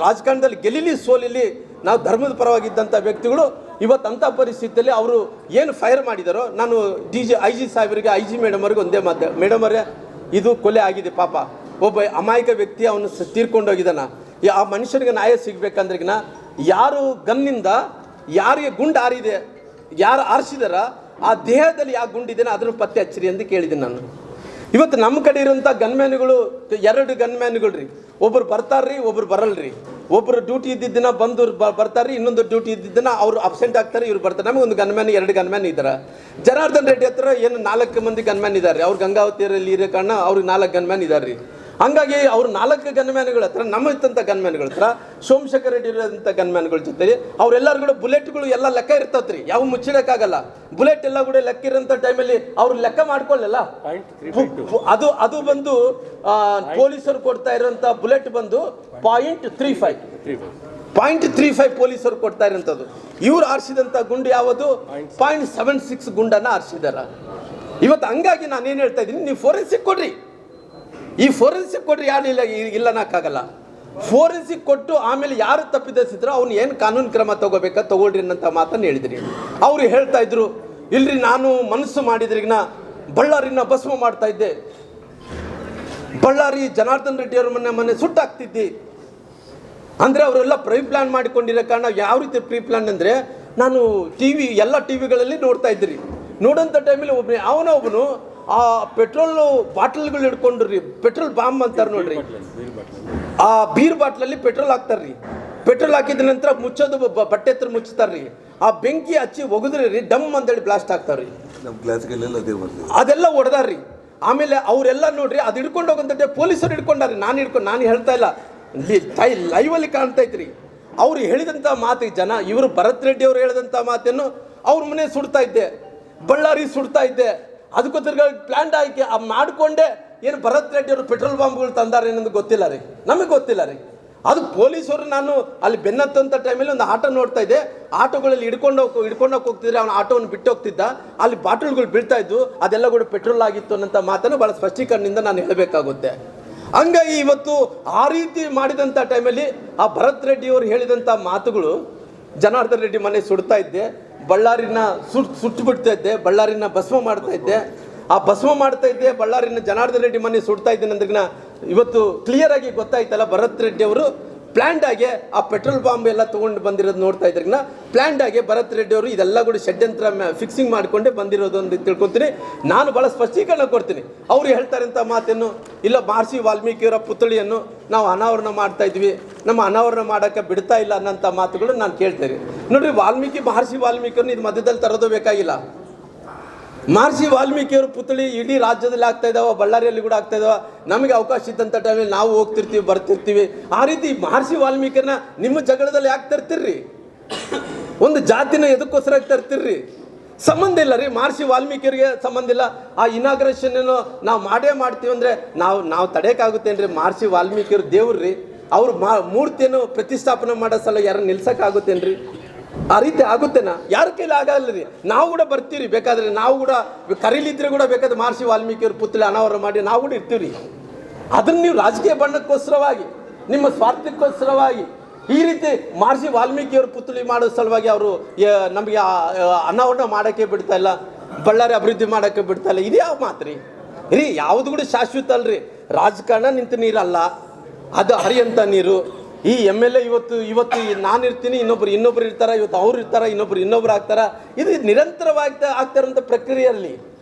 ರಾಜಕಾರಣದಲ್ಲಿ ಗೆಲ್ಲಿಲಿ ಸೋಲಿಲಿ ನಾವು ಧರ್ಮದ ಪರವಾಗಿದ್ದಂಥ ವ್ಯಕ್ತಿಗಳು ಇವತ್ತು ಅಂಥ ಪರಿಸ್ಥಿತಿಯಲ್ಲಿ ಅವರು ಏನು ಫೈರ್ ಮಾಡಿದಾರೋ, ನಾನು IG ಸಾಹೇಬರಿಗೆ, IG ಮೇಡಮ್ ಅವ್ರಿಗೆ ಒಂದೇ ಮಾತು, ಮೇಡಮ್ ಅವರೇ ಇದು ಕೊಲೆ ಆಗಿದೆ, ಪಾಪ ಒಬ್ಬ ಅಮಾಯಕ ವ್ಯಕ್ತಿ ಅವನು ತೀರ್ಕೊಂಡೋಗಿದ್ದಾನ. ಆ ಮನುಷ್ಯನಿಗೆ ನ್ಯಾಯ ಸಿಗಬೇಕಂದ್ರಿಗಿನ ಯಾರು ಗನ್ನಿಂದ ಯಾರಿಗೆ ಗುಂಡು ಆರಿದೆ, ಯಾರು ಆರಿಸಿದಾರ ಆ ದೇಹದಲ್ಲಿ ಯಾವ ಗುಂಡಿದ್ದೇನೆ ಅದನ್ನು ಪತ್ತೆ ಹಚ್ಚಿರಿ ಅಂತ ಕೇಳಿದ್ದೀನಿ ನಾನು. ಇವತ್ತು ನಮ್ಮ ಕಡೆ ಇರೋಂಥ ಗನ್ಮ್ಯಾನ್ಗಳು 2 ಗನ್ಮ್ಯಾನ್ಗಳು ರೀ, ಒಬ್ಬರು ಬರ್ತಾರ್ರಿ, ಒಬ್ರು ಬರಲ್ರಿ. ಒಬ್ಬರು ಡ್ಯೂಟಿ ಇದ್ದಿದ್ದಿನ ಬಂದು ಬರ್ತಾರೆ, ಇನ್ನೊಂದು ಡ್ಯೂಟಿ ಇದ್ದಿದ್ದನ್ನ ಅವ್ರು ಅಬ್ಸೆಂಟ್ ಆಗ್ತಾರೆ, ಇವ್ರು ಬರ್ತಾರೆ. ನಮಗೆ ಒಂದು ಗನ್ಮ್ಯಾನ್ 2 ಗನ್ಮ್ಯಾನ್ ಇದ್ದಾರೆ. ಜನಾರ್ದನ್ ರೆಡ್ಡಿ ಹತ್ರ ಏನು 4 ಮಂದಿ ಗನ್ಮ್ಯಾನ್ ಇದ್ದಾರೆ. ಅವ್ರು ಗಂಗಾವತಿಯಲ್ಲಿ ಇರೋ ಕಾರಣ ಅವ್ರಿಗೆ 4 ಗನ್ಮ್ಯಾನ್ ಇದ್ದಾರೆ ರೀ. ಹಂಗಾಗಿ ಅವ್ರು 4 ಗನ್ಮ್ಯಾನ್ಗಳ ಹತ್ರ, ನಮ್ಮ ಇದ್ದಂಥ ಗನ್ಮ್ಯಾನ್ಗಳ ಹತ್ರ, ಸೋಮಶೇಖರ್ ರೆಡ್ಡಿ ಇರೋಂಥ ಗನ್ಮ್ಯಾನ್ಗಳ ಜೊತೆ ಅವರೆಲ್ಲರೂ ಕೂಡ ಬುಲೆಟ್ಗಳು ಎಲ್ಲ ಲೆಕ್ಕ ಇರ್ತತ್ರಿ, ಯಾವ ಮುಚ್ಚಿಡಕ್ಕಾಗಲ್ಲ. ಬುಲೆಟ್ ಎಲ್ಲ ಕೂಡ ಲೆಕ್ಕ ಇರೋಂಥ ಟೈಮಲ್ಲಿ ಅವ್ರು ಲೆಕ್ಕ ಮಾಡ್ಕೊಳ್ಳಲ್ಲ. ಅದು ಬಂದು ಪೊಲೀಸರು ಕೊಡ್ತಾ ಇರೋಂಥ ಬುಲೆಟ್ ಬಂದು 0.35 ಪೊಲೀಸರು ಕೊಡ್ತಾ ಇರೋಂಥದ್ದು. ಇವ್ರು ಆರಿಸಿದಂಥ ಗುಂಡು ಯಾವುದು 0.76 ಗುಂಡನ್ನು ಆರಿಸಿದಾರ ಇವತ್ತು. ಹಂಗಾಗಿ ನಾನೇನು ಹೇಳ್ತಾ ಇದ್ದೀನಿ, ನೀವು ಫೋರೆನ್ಸಿಕ್ ಕೊಡ್ರಿ, ಈ ಫೋರೆನ್ಸಿಕ್ ಕೊಡ್ರಿ, ಯಾರು ಇಲ್ಲ ಅನ್ನಕ್ಕಾಗಲ್ಲ. ಫೋರೆನ್ಸಿಕ್ ಕೊಟ್ಟು ಆಮೇಲೆ ಯಾರು ತಪ್ಪಿದಸಿದ್ರು ಅವ್ನು ಏನು ಕಾನೂನು ಕ್ರಮ ತಗೋಬೇಕಾ ತಗೊಳ್ರಿ ಅನ್ನಂಥ ಮಾತನ್ನು ಹೇಳಿದ್ರಿ. ಅವ್ರು ಹೇಳ್ತಾ ಇದ್ರು, ಇಲ್ರಿ ನಾನು ಮನಸ್ಸು ಮಾಡಿದ್ರಿಗಿನ ಬಳ್ಳಾರಿನ ಭಸ್ಮ ಮಾಡ್ತಾ ಇದ್ದೆ, ಬಳ್ಳಾರಿ ಜನಾರ್ದನ್ ರೆಡ್ಡಿ ಅವ್ರ ಮನೆ ಸುಟ್ಟಾಗ್ತಿದ್ದಿ ಅಂದರೆ ಅವರೆಲ್ಲ ಪ್ರೀ ಪ್ಲ್ಯಾನ್ ಮಾಡಿಕೊಂಡಿರೋ ಕಾರಣ. ಯಾವ ರೀತಿ ಪ್ರೀ ಪ್ಲ್ಯಾನ್ ಅಂದರೆ, ನಾನು ಎಲ್ಲ ಟಿವಿಗಳಲ್ಲಿ ನೋಡ್ತಾ ಇದ್ರಿ. ನೋಡೋಂಥ ಟೈಮಲ್ಲಿ ಅವನೊಬ್ಬನು ಆ ಪೆಟ್ರೋಲ್ ಬಾಟಲ್ಗಳು ಹಿಡ್ಕೊಂಡು ರೀ, ಪೆಟ್ರೋಲ್ ಬಾಂಬ್ ಅಂತಾರೆ ನೋಡ್ರಿ, ಆ ಬೀರ್ ಬಾಟ್ಲಲ್ಲಿ ಪೆಟ್ರೋಲ್ ಹಾಕ್ತಾರ್ರಿ. ಪೆಟ್ರೋಲ್ ಹಾಕಿದ ನಂತರ ಮುಚ್ಚೋದು ಬಟ್ಟೆ ಹತ್ರ ಮುಚ್ಚುತ್ತಾರ್ರಿ. ಆ ಬೆಂಕಿ ಹಚ್ಚಿ ಒಗದ್ರಿ ರೀ, ಡಮ್ ಅಂತೇಳಿ ಬ್ಲಾಸ್ಟ್ ಆಗ್ತಾವ್ರಿ. ಅದೆಲ್ಲ ಹೊಡೆದಾರ್ರಿ. ಆಮೇಲೆ ಅವರೆಲ್ಲ ನೋಡ್ರಿ, ಅದು ಹಿಡ್ಕೊಂಡು ಹೋಗಂತಂತೆ ಪೊಲೀಸರು ಹಿಡ್ಕೊಂಡಾರ್ರಿ. ನಾನು ಹೇಳ್ತಾ ಇಲ್ಲ, ಲೈವಲ್ಲಿ ಕಾಣ್ತಾ ಇದ್ರಿ. ಅವ್ರು ಹೇಳಿದಂಥ ಮಾತು ಜನ, ಇವರು ಭರತ್ ರೆಡ್ಡಿ ಅವರು ಹೇಳಿದಂಥ ಮಾತನ್ನು ಅವ್ರ ಮನೆ ಸುಡ್ತಾ ಇದ್ದೆ, ಬಳ್ಳಾರಿ ಸುಡ್ತಾ ಇದ್ದೆ, ಅದಕ್ಕೋಸ್ಕರ ಪ್ಲಾನ್ ಆಗಿ ಮಾಡಿಕೊಂಡೆ. ಏನು ಭರತ್ ರೆಡ್ಡಿ ಅವರು ಪೆಟ್ರೋಲ್ ಬಾಂಬ್ಗಳು ತಂದಾರೆ ಅನ್ನೋದು ಗೊತ್ತಿಲ್ಲ ರೀ, ನಮಗೆ ಗೊತ್ತಿಲ್ಲ ರೀ. ಅದು ಪೊಲೀಸರು, ನಾನು ಅಲ್ಲಿ ಬೆನ್ನತ್ತಂಥ ಟೈಮಲ್ಲಿ ಒಂದು ಆಟೋ ನೋಡ್ತಾ ಇದ್ದೆ, ಆಟೋಗಳಲ್ಲಿ ಹಿಡ್ಕೊಂಡು ಹೋಗ್ತಿದ್ರೆ ಅವನ ಆಟೋವನ್ನು ಬಿಟ್ಟು ಹೋಗ್ತಿದ್ದ, ಅಲ್ಲಿ ಬಾಟಲ್ಗಳು ಬೀಳ್ತಾ ಇದ್ವು, ಅದೆಲ್ಲ ಕೂಡ ಪೆಟ್ರೋಲ್ ಆಗಿತ್ತು ಅನ್ನೋಂಥ ಮಾತನ್ನು ಭಾಳ ಸ್ಪಷ್ಟೀಕರಣದಿಂದ ನಾನು ಹೇಳಬೇಕಾಗುತ್ತೆ. ಹಂಗಾಗಿ ಇವತ್ತು ಆ ರೀತಿ ಮಾಡಿದಂಥ ಟೈಮಲ್ಲಿ ಆ ಭರತ್ ರೆಡ್ಡಿ ಅವರು ಹೇಳಿದಂಥ ಮಾತುಗಳು, ಜನಾರ್ದನ್ ರೆಡ್ಡಿ ಮನೆ ಸುಡ್ತಾ ಇದ್ದೆ, ಬಳ್ಳಾರಿನ ಸುಟ್ಟು ಬಿಡ್ತಾ ಇದ್ದೆ, ಬಳ್ಳಾರಿನ ಭಸ್ಮ ಮಾಡ್ತಾ ಇದ್ದೆ, ಆ ಭಸ್ಮ ಮಾಡ್ತಾ ಇದ್ದೆ, ಬಳ್ಳಾರಿನ ಜನಾರ್ದನ್ ರೆಡ್ಡಿ ಮನೆ ಸುಡ್ತಾ ಇದ್ದೇನೆ ಅಂದ್ರೆ ಇವತ್ತು ಕ್ಲಿಯರ್ ಆಗಿ ಗೊತ್ತಾಯ್ತಲ್ಲ, ಭರತ್ ರೆಡ್ಡಿ ಅವರು ಪ್ಲ್ಯಾಂಡ್ ಆಗಿ ಆ ಪೆಟ್ರೋಲ್ ಬಾಂಬ್ ಎಲ್ಲ ತೊಗೊಂಡು ಬಂದಿರೋದು ನೋಡ್ತಾ ಇದ್ರಿನ ಪ್ಲ್ಯಾಂಡ್ ಆಗಿ ಭರತ್ ರೆಡ್ಡಿ ಅವರು ಇದೆಲ್ಲ ಕೂಡ ಷಡ್ಯಂತ್ರ ಫಿಕ್ಸಿಂಗ್ ಮಾಡಿಕೊಂಡೇ ಬಂದಿರೋದು ಅಂತ ತಿಳ್ಕೊತೀನಿ. ನಾನು ಭಾಳ ಸ್ಪಷ್ಟೀಕರಣ ಕೊಡ್ತೀನಿ. ಅವ್ರು ಹೇಳ್ತಾರಂಥ ಮಾತೇನು ಇಲ್ಲ, ಮಹರ್ಷಿ ವಾಲ್ಮೀಕಿಯವರ ಪುತ್ಥಳಿಯನ್ನು ನಾವು ಅನಾವರಣ ಮಾಡ್ತಾ ಇದ್ವಿ, ನಮ್ಮ ಅನಾವರಣ ಮಾಡೋಕ್ಕೆ ಬಿಡ್ತಾ ಇಲ್ಲ ಅನ್ನೋಂಥ ಮಾತುಗಳು ನಾನು ಕೇಳ್ತೇನೆ. ನೋಡ್ರಿ, ಮಹರ್ಷಿ ವಾಲ್ಮೀಕಿಯವ್ರನ್ನ ಇದು ಮಧ್ಯದಲ್ಲಿ ತರೋದು ಬೇಕಾಗಿಲ್ಲ. ಮಹರ್ಷಿ ವಾಲ್ಮೀಕಿಯವ್ರ ಪುತ್ಥಳಿ ಇಡೀ ರಾಜ್ಯದಲ್ಲಿ ಆಗ್ತಾ ಇದ್ದಾವೆ, ಬಳ್ಳಾರಿಯಲ್ಲಿ ಕೂಡ ಆಗ್ತಾ ಇದ್ದಾವೆ. ನಮಗೆ ಅವಕಾಶ ಇದ್ದಂಥ ಟೈಮಲ್ಲಿ ನಾವು ಹೋಗ್ತಿರ್ತೀವಿ, ಬರ್ತಿರ್ತೀವಿ. ಆ ರೀತಿ ಮಹರ್ಷಿ ವಾಲ್ಮೀಕಿಯನ್ನ ನಿಮ್ಮ ಜಗಳದಲ್ಲಿ ಯಾಕೆ ತರ್ತಿರ್ರಿ? ಒಂದು ಜಾತಿನ ಎದಕ್ಕೋಸ್ಕರ ತರ್ತಿರ್ರಿ? ಸಂಬಂಧ ಇಲ್ಲ ರೀ, ಮಹರ್ಷಿ ವಾಲ್ಮೀಕಿಯರಿಗೆ ಸಂಬಂಧ ಇಲ್ಲ. ಆ ಇನಾಗ್ರೇಷನ್ ಏನು ನಾವು ಮಾಡ್ತೀವಿ ಅಂದರೆ ನಾವು ತಡೆಯೋಕ್ಕಾಗುತ್ತೇನ್ರಿ? ಮಹರ್ಷಿ ವಾಲ್ಮೀಕಿಯವ್ರ ದೇವ್ರಿ, ಅವ್ರ ಮೂರ್ತಿಯನ್ನು ಪ್ರತಿಷ್ಠಾಪನೆ ಮಾಡೋ ಸಲ ಯಾರನ್ನ ನಿಲ್ಸೋಕ್ಕಾಗುತ್ತೇನ್ರಿ? ಆ ರೀತಿ ಆಗುತ್ತೇನಾ? ಯಾರ ಕೈಲಿ ಆಗಲ್ಲ ರೀ. ನಾವು ಕೂಡ ಬರ್ತೀವಿ, ಬೇಕಾದ್ರೆ ನಾವು ಕೂಡ ಕರೀಲಿದ್ರೆ ಕೂಡ ಬೇಕಾದ್ರೆ ಮಹರ್ಷಿ ವಾಲ್ಮೀಕಿಯವ್ರ ಪುತ್ಥಳಿ ಅನಾವರಣ ಮಾಡಿ ನಾವು ಕೂಡ ಇರ್ತೀವಿ ರೀ. ಅದನ್ನು ನೀವು ರಾಜಕೀಯ ಬಣ್ಣಕ್ಕೋಸ್ಕರವಾಗಿ, ನಿಮ್ಮ ಸ್ವಾರ್ಥಕ್ಕೋಸ್ಕರವಾಗಿ ಈ ರೀತಿ ಮಹರ್ಷಿ ವಾಲ್ಮೀಕಿಯವ್ರ ಪುತ್ಥಳಿ ಮಾಡೋ ಸಲುವಾಗಿ ಅವರು ನಮಗೆ ಅನಾವರಣ ಮಾಡೋಕ್ಕೆ ಬಿಡ್ತಾ ಇಲ್ಲ, ಬಳ್ಳಾರಿ ಅಭಿವೃದ್ಧಿ ಮಾಡೋಕ್ಕೆ ಬಿಡ್ತಾ ಇಲ್ಲ. ಇದ್ಯಾವ ಮಾತು ರೀ? ಯಾವುದು ಕೂಡ ಶಾಶ್ವತ ಅಲ್ರಿ. ರಾಜಕಾರಣ ನಿಂತ ನೀರಲ್ಲ, ಅದು ಹರಿಯಂಥ ನೀರು. ಈ MLA ಇವತ್ತು ನಾನು ಇರ್ತೀನಿ, ಇನ್ನೊಬ್ರು ಇರ್ತಾರೆ, ಇವತ್ತು ಅವ್ರು ಇರ್ತಾರೆ, ಇನ್ನೊಬ್ರು ಆಗ್ತಾರ. ಇದು ನಿರಂತರವಾಗಿ ಆಗ್ತಾ ಇರೋಂಥ ಪ್ರಕ್ರಿಯೆಯಲ್ಲಿ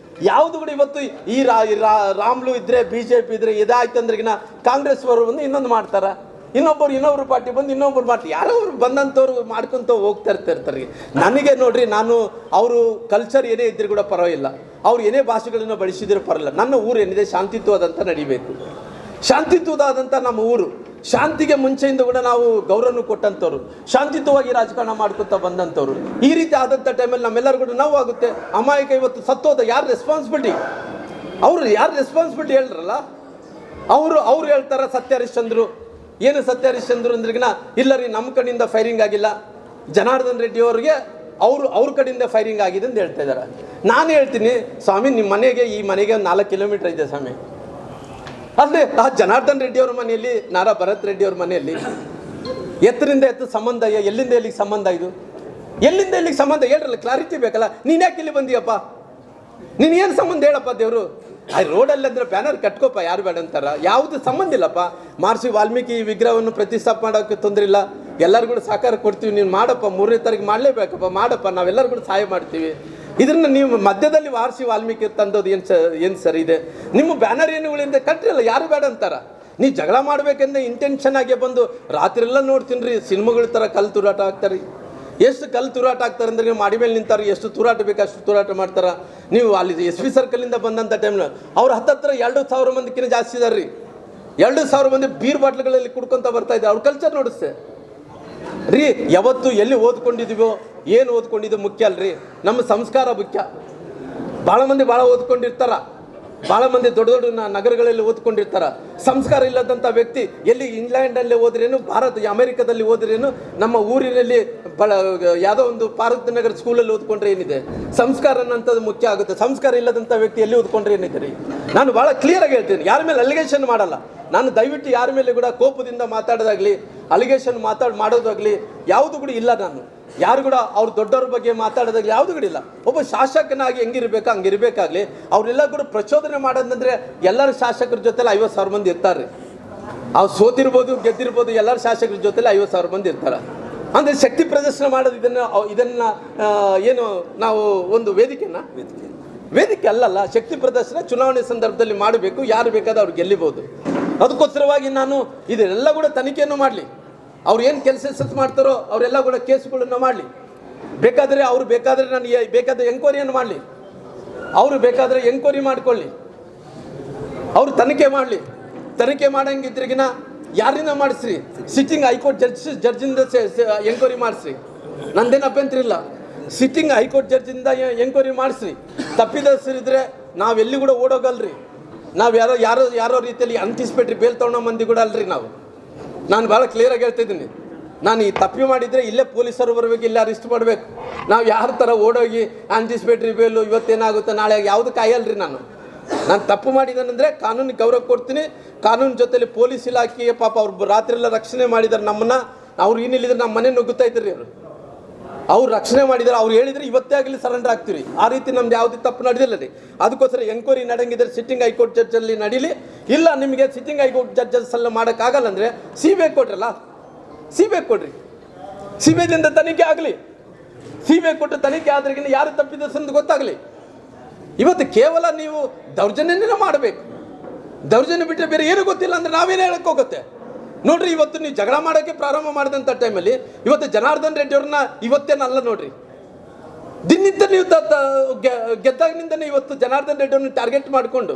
ಯಾವುದು ಕೂಡ ಇವತ್ತು ಈ ರಾಮ್ಲು ಇದ್ರೆ, BJP ಇದ್ರೆ ಇದಾಯ್ತು ಅಂದ್ರೆಗಿನ ಕಾಂಗ್ರೆಸ್ ಅವರು ಬಂದು ಇನ್ನೊಂದು ಮಾಡ್ತಾರ. ಇನ್ನೊಬ್ಬರು ಪಾರ್ಟಿ ಬಂದು ಇನ್ನೊಬ್ಬರು ಪಾರ್ಟಿ ಯಾರೋ ಬಂದಂಥವ್ರು ಮಾಡ್ಕೊತ ಹೋಗ್ತಾ ಇರ್ತಾರೆ. ನನಗೆ ನೋಡ್ರಿ, ನಾನು ಅವರು ಕಲ್ಚರ್ ಏನೇ ಇದ್ರೂ ಕೂಡ ಪರವಾಗಿಲ್ಲ, ಅವ್ರು ಏನೇ ಭಾಷೆಗಳನ್ನು ಬಳಸಿದ್ರು ಪರವಾಗಿಲ್ಲ. ನನ್ನ ಊರು ಏನಿದೆ ಶಾಂತಿಯುತವಾದಂಥ ನಡಿಬೇಕು. ಶಾಂತಿಯುತವಾದಂಥ ನಮ್ಮ ಊರು, ಶಾಂತಿಗೆ ಮುಂಚೆಯಿಂದ ಕೂಡ ನಾವು ಗೌರವನ ಕೊಟ್ಟಂಥವ್ರು, ಶಾಂತಿಯುತವಾಗಿ ರಾಜಕಾರಣ ಮಾಡ್ಕೊತಾ ಬಂದಂಥವ್ರು. ಈ ರೀತಿ ಆದಂಥ ಟೈಮಲ್ಲಿ ನಮ್ಮೆಲ್ಲರೂ ಕೂಡ ನೋವು ಆಗುತ್ತೆ. ಅಮಾಯಕ ಇವತ್ತು ಸತ್ತೋದ, ಯಾರು ರೆಸ್ಪಾನ್ಸಿಬಿಲಿಟಿ? ಅವರು ಯಾರು ರೆಸ್ಪಾನ್ಸಿಬಿಲಿಟಿ ಹೇಳ್ರಲ್ಲ, ಅವರು ಹೇಳ್ತಾರೆ ಸತ್ಯ ಹರಿಶ್ಚಂದ್ರು. ಏನು ಸತ್ಯ ಹರಿಶ್ಚಂದ್ರು ಅಂದ್ರಿಗಿನ, ಇಲ್ಲ ರೀ ನಮ್ಮ ಕಡೆಯಿಂದ ಫೈರಿಂಗ್ ಆಗಿಲ್ಲ, ಜನಾರ್ದನ್ ರೆಡ್ಡಿ ಅವ್ರಿಗೆ ಅವ್ರ ಕಡೆಯಿಂದ ಫೈರಿಂಗ್ ಆಗಿದೆ ಅಂತ ಹೇಳ್ತಾ ಇದ್ದಾರೆ. ನಾನು ಹೇಳ್ತೀನಿ, ಸ್ವಾಮಿ ನಿಮ್ಮ ಮನೆಗೆ ಈ ಮನೆಗೆ 4 ಕಿಲೋಮೀಟರ್ ಇದೆ ಸ್ವಾಮಿ. ಅಲ್ಲೇ ಆ ಜನಾರ್ದನ್ ರೆಡ್ಡಿ ಅವ್ರ ಮನೆಯಲ್ಲಿ, ನಾರಾ ಭರತ್ ರೆಡ್ಡಿ ಅವ್ರ ಮನೆಯಲ್ಲಿ ಎತ್ತರಿಂದ ಸಂಬಂಧ, ಎಲ್ಲಿಂದ ಎಲ್ಲಿಗೆ ಸಂಬಂಧ? ಇದು ಎಲ್ಲಿಂದ ಎಲ್ಲಿಗೆ ಸಂಬಂಧ ಹೇಳ್ರಲ್ಲ, ಕ್ಲಾರಿಟಿ ಬೇಕಲ್ಲ. ನೀನು ಯಾಕೆ ಇಲ್ಲಿ ಬಂದಿಯಪ್ಪ? ನೀನು ಏನು ಸಂಬಂಧ ಹೇಳಪ್ಪ? ದೇವರು ಆ ರೋಡಲ್ಲಿ ಅಂದ್ರೆ ಬ್ಯಾನರ್ ಕಟ್ಕೋಪ, ಯಾರು ಬೇಡ ಅಂತಾರ? ಯಾವುದು ಸಂಬಂಧ ಇಲ್ಲಪ್ಪ. ಮಹರ್ಷಿ ವಾಲ್ಮೀಕಿ ವಿಗ್ರಹವನ್ನು ಪ್ರತಿಷ್ಠಾಪನೆ ಮಾಡೋಕ್ಕೆ ತೊಂದರೆ ಇಲ್ಲ, ಎಲ್ಲರೂ ಕೂಡ ಸಹಕಾರ ಕೊಡ್ತೀವಿ. ನೀನು ಮಾಡಪ್ಪ, 3ನೇ ತಾರೀಕು ಮಾಡಲೇಬೇಕಪ್ಪ, ಮಾಡಪ್ಪ, ನಾವೆಲ್ಲರೂ ಕೂಡ ಸಹಾಯ ಮಾಡ್ತೀವಿ. ಇದನ್ನು ನೀವು ಮಧ್ಯದಲ್ಲಿ ಮಹರ್ಷಿ ವಾಲ್ಮೀಕಿ ತಂದೋದು ಏನು ಸರಿ ಇದೆ? ನಿಮ್ಮ ಬ್ಯಾನರ್ ಏನುಗಳಿಂದ ಕಟ್ಟಿರಲ್ಲ, ಯಾರು ಬೇಡ ಅಂತಾರ? ನೀವು ಜಗಳ ಮಾಡ್ಬೇಕಂದ್ರೆ ಇಂಟೆನ್ಷನ್ ಆಗಿ ಬಂದು ರಾತ್ರಿ ಎಲ್ಲ ನೋಡ್ತೀನಿ ರೀ, ಸಿನಿಮಾಗಳ ಥರ ಕಲ್ಲು ತೂರಾಟ ಆಗ್ತಾರೆ. ಎಷ್ಟು ಕಲ್ಲು ತೂರಾಟ ಆಗ್ತಾರೆ ಅಂದರೆ, ನೀವು ಮಾಡಿ ಮೇಲೆ ನಿಂತಾರೆ, ಎಷ್ಟು ತೂರಾಟ ಬೇಕು ಅಷ್ಟು ತೂರಾಟ ಮಾಡ್ತಾರೆ. ನೀವು ಅಲ್ಲಿ SP ಸರ್ಕಲಿಂದ ಬಂದಂಥ ಟೈಮ್ನ ಅವ್ರು ಹತ್ತತ್ರ 2,000 ಮಂದಿಕ್ಕಿಂತ ಜಾಸ್ತಿ ಇದ್ದಾರೆ ರೀ. 2,000 ಮಂದಿ ಬೀರ್ ಬಾಟ್ಲ್ಗಳಲ್ಲಿ ಕುಡ್ಕೊತ ಬರ್ತಾ ಇದ್ದಾರೆ. ಅವ್ರ ಕಲ್ಚರ್ ನೋಡಿಸ್ತೆ ರೀ. ಯಾವತ್ತು ಎಲ್ಲಿ ಓದ್ಕೊಂಡಿದ್ದೀವೋ, ಏನು ಓದ್ಕೊಂಡಿದ್ದು ಮುಖ್ಯ ಅಲ್ರಿ, ನಮ್ಮ ಸಂಸ್ಕಾರ ಮುಖ್ಯ. ಭಾಳ ಮಂದಿ ಭಾಳ ಓದ್ಕೊಂಡಿರ್ತಾರ, ಭಾಳ ಮಂದಿ ದೊಡ್ಡ ದೊಡ್ಡ ನಗರಗಳಲ್ಲಿ ಓದ್ಕೊಂಡಿರ್ತಾರ. ಸಂಸ್ಕಾರ ಇಲ್ಲದಂಥ ವ್ಯಕ್ತಿ ಎಲ್ಲಿ ಇಂಗ್ಲೆಂಡಲ್ಲಿ ಹೋದ್ರೇನು, ಅಮೆರಿಕದಲ್ಲಿ ಹೋದ್ರೇನು, ನಮ್ಮ ಊರಿನಲ್ಲಿ ಯಾವುದೋ ಒಂದು ಭಾರತ ನಗರ ಸ್ಕೂಲಲ್ಲಿ ಓದ್ಕೊಂಡ್ರೆ ಏನಿದೆ? ಸಂಸ್ಕಾರ ಅನ್ನೋಂಥದ್ದು ಮುಖ್ಯ ಆಗುತ್ತೆ. ಸಂಸ್ಕಾರ ಇಲ್ಲದಂಥ ವ್ಯಕ್ತಿ ಎಲ್ಲಿ ಓದ್ಕೊಂಡ್ರೆ ಏನಿದೆ ರೀ? ನಾನು ಭಾಳ ಕ್ಲಿಯರಾಗಿ ಹೇಳ್ತೀನಿ, ಯಾರ ಮೇಲೆ ಅಲಿಗೇಷನ್ ಮಾಡಲ್ಲ ನಾನು. ದಯವಿಟ್ಟು ಯಾರ ಮೇಲೆ ಕೂಡ ಕೋಪದಿಂದ ಮಾತಾಡೋದಾಗಲಿ, ಅಲಿಗೇಷನ್ ಮಾಡೋದಾಗಲಿ ಯಾವುದು ಕೂಡ ಇಲ್ಲ. ನಾನು ಯಾರು ಕೂಡ ಅವ್ರ ದೊಡ್ಡವ್ರ ಬಗ್ಗೆ ಮಾತಾಡೋದಾಗಲಿ ಯಾವುದು ಕೂಡ ಇಲ್ಲ. ಒಬ್ಬ ಶಾಸಕನಾಗಿ ಹೆಂಗಿರ್ಬೇಕು ಹಂಗಿರ್ಬೇಕಾಗ್ಲಿ. ಅವರೆಲ್ಲ ಕೂಡ ಪ್ರಚೋದನೆ ಮಾಡೋದಂದ್ರೆ, ಎಲ್ಲರ ಶಾಸಕರ ಜೊತೆಲಿ 50,000 ಮಂದಿ ಇರ್ತಾರೆ. ಅವ್ರು ಸೋತಿರ್ಬೋದು ಗೆದ್ದಿರ್ಬೋದು, ಎಲ್ಲರ ಶಾಸಕರ ಜೊತೆಲಿ 50,000 ಮಂದಿ ಇರ್ತಾರೆ. ಅಂದರೆ ಶಕ್ತಿ ಪ್ರದರ್ಶನ ಮಾಡೋದು ಇದನ್ನು ಏನು ನಾವು ಒಂದು ವೇದಿಕೆ ಅಲ್ಲಲ್ಲ. ಶಕ್ತಿ ಪ್ರದರ್ಶನ ಚುನಾವಣೆ ಸಂದರ್ಭದಲ್ಲಿ ಮಾಡಬೇಕು, ಯಾರು ಬೇಕಾದ್ರೆ ಅವ್ರು ಗೆಲ್ಲಿಬೋದು. ಅದಕ್ಕೋಸ್ಕರವಾಗಿ ನಾನು ಇದೆಲ್ಲ ಕೂಡ ತನಿಖೆಯನ್ನು ಮಾಡಲಿ. ಅವ್ರು ಏನು ಕೆಲಸ ಮಾಡ್ತಾರೋ ಅವರೆಲ್ಲ ಕೂಡ ಕೇಸುಗಳನ್ನು ಮಾಡಲಿ. ಬೇಕಾದರೆ ನನಗೆ ಬೇಕಾದರೆ ಎಂಕ್ವೈರಿಯನ್ನು ಮಾಡಲಿ, ಅವರು ಬೇಕಾದರೆ ಎಂಕ್ವೈರಿ ಮಾಡಿಕೊಳ್ಳಿ, ಅವರು ತನಿಖೆ ಮಾಡಲಿ. ತನಿಖೆ ಮಾಡೋಂಗಿದ್ರಿಗಿನ ಯಾರಿಂದ ಮಾಡಿಸ್ರಿ, ಸಿಟ್ಟಿಂಗ್ ಹೈಕೋರ್ಟ್ ಜಡ್ಜಿಂದ ಎಂಕ್ವೈರಿ ಮಾಡಿಸ್ರಿ, ನಂದೇನು ಅಭ್ಯಂತರ ಇಲ್ಲ. ಸಿಟ್ಟಿಂಗ್ ಹೈಕೋರ್ಟ್ ಜಡ್ಜಿಂದ ಎಂಕ್ವೈರಿ ಮಾಡಿಸ್ರಿ. ತಪ್ಪಿದರಿದ್ರೆ ನಾವೆಲ್ಲಿ ಕೂಡ ಓಡೋಗಲ್ರಿ. ನಾವು ಯಾರೋ ರೀತಿಯಲ್ಲಿ ಅಂಟಿಸ್ಬಿಟ್ರಿ ಬೇಲ್ ತೊಗೊಳೋ ಮಂದಿ ಕೂಡ ಅಲ್ರಿ ನಾವು. ನಾನು ಭಾಳ ಕ್ಲಿಯರಾಗಿ ಹೇಳ್ತಿದ್ದೀನಿ, ನಾನು ಈ ತಪ್ಪು ಮಾಡಿದರೆ ಇಲ್ಲೇ ಪೊಲೀಸರು ಬರಬೇಕು, ಇಲ್ಲೇ ಅರೆಸ್ಟ್ ಮಾಡಬೇಕು. ನಾವು ಯಾರ ಥರ ಓಡೋಗಿ ಆಂಟಿಸಿಪೇಟ್ರಿ ಬೇಲು ಇವತ್ತೇನಾಗುತ್ತೆ ನಾಳೆ ಯಾವುದು ಕಾಯಲ್ರಿ. ನಾನು ತಪ್ಪು ಮಾಡಿದ್ದೇನೆಂದರೆ ಕಾನೂನಿಗೆ ಗೌರವ ಕೊಡ್ತೀನಿ. ಕಾನೂನು ಜೊತೆಲಿ ಪೊಲೀಸ್ ಇಲಾಖೆಗೆ ಪಾಪ ಅವ್ರು ರಾತ್ರಿ ಎಲ್ಲ ರಕ್ಷಣೆ ಮಾಡಿದ್ದಾರೆ ನಮ್ಮನ್ನು. ಅವ್ರು ಏನಿಲ್ಲಿದ್ರೆ ನಮ್ಮ ಮನೆ ನುಗ್ಗುತ್ತಾ ಇದ್ರಿ. ಅವ್ರು ರಕ್ಷಣೆ ಮಾಡಿದ್ದಾರೆ. ಅವ್ರು ಹೇಳಿದರೆ ಇವತ್ತೇ ಆಗಲಿ ಸರೆಂಡರ್ ಆಗ್ತೀವಿ. ಆ ರೀತಿ ನಮ್ದು ಯಾವುದೇ ತಪ್ಪು ನಡೆದಿಲ್ಲ ರೀ. ಅದಕ್ಕೋಸ್ಕರ ಎಂಕ್ವೈರಿ ನಡೆಂಗಿದ್ರೆ ಸಿಟ್ಟಿಂಗ್ ಹೈಕೋರ್ಟ್ ಜಡ್ಜಲ್ಲಿ ನಡೀಲಿ. ಇಲ್ಲ ನಿಮಗೆ ಸಿಟ್ಟಿಂಗ್ ಹೈಕೋರ್ಟ್ ಜಡ್ಜಸ್ ಎಲ್ಲ ಮಾಡೋಕ್ಕಾಗಲ್ಲ ಅಂದರೆ CBI ಕೊಟ್ರಲ್ಲ, CBI ಕೊಡ್ರಿ. CBIದಿಂದ ತನಿಖೆ ಆಗಲಿ. CBI ಕೊಟ್ಟು ತನಿಖೆ ಆದ್ರಿಗಿನ ಯಾರು ತಪ್ಪಿದ ಗೊತ್ತಾಗಲಿ. ಇವತ್ತು ಕೇವಲ ನೀವು ದೌರ್ಜನ್ಯನೇ ಮಾಡಬೇಕು. ದೌರ್ಜನ್ಯ ಬಿಟ್ಟರೆ ಬೇರೆ ಏನೂ ಗೊತ್ತಿಲ್ಲ ಅಂದರೆ ನಾವೇನು ಹೇಳಕ್ಕೆ ಹೋಗುತ್ತೆ ನೋಡ್ರಿ. ಇವತ್ತು ನೀವು ಜಗಳ ಮಾಡೋಕ್ಕೆ ಪ್ರಾರಂಭ ಮಾಡಿದಂಥ ಟೈಮಲ್ಲಿ ಇವತ್ತು ಜನಾರ್ದನ್ ರೆಡ್ಡಿ ಅವ್ರನ್ನ ಇವತ್ತೇನಲ್ಲ ನೋಡ್ರಿ. ದಿನನಿತ್ಯ ನೀವು ಗೆದ್ದಾಗಿನಿಂದನೇ ಇವತ್ತು ಜನಾರ್ದನ್ ರೆಡ್ಡಿ ಅವ್ರನ್ನ ಟಾರ್ಗೆಟ್ ಮಾಡಿಕೊಂಡು